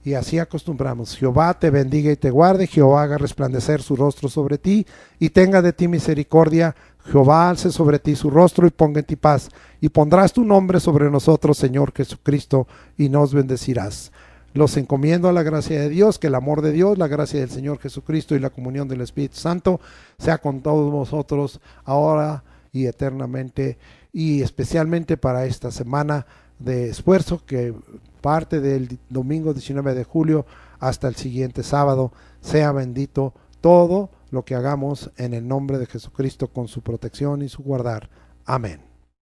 Y así acostumbramos. Jehová te bendiga y te guarde. Jehová haga resplandecer su rostro sobre ti y tenga de ti misericordia. Jehová alce sobre ti su rostro y ponga en ti paz. Y pondrás tu nombre sobre nosotros, Señor Jesucristo, y nos bendecirás. Los encomiendo a la gracia de Dios, que el amor de Dios, la gracia del Señor Jesucristo y la comunión del Espíritu Santo sea con todos vosotros ahora y eternamente, y especialmente para esta semana de esfuerzo que parte del domingo 19 de julio hasta el siguiente sábado. Sea bendito todo lo que hagamos en el nombre de Jesucristo con su protección y su guardar. Amén.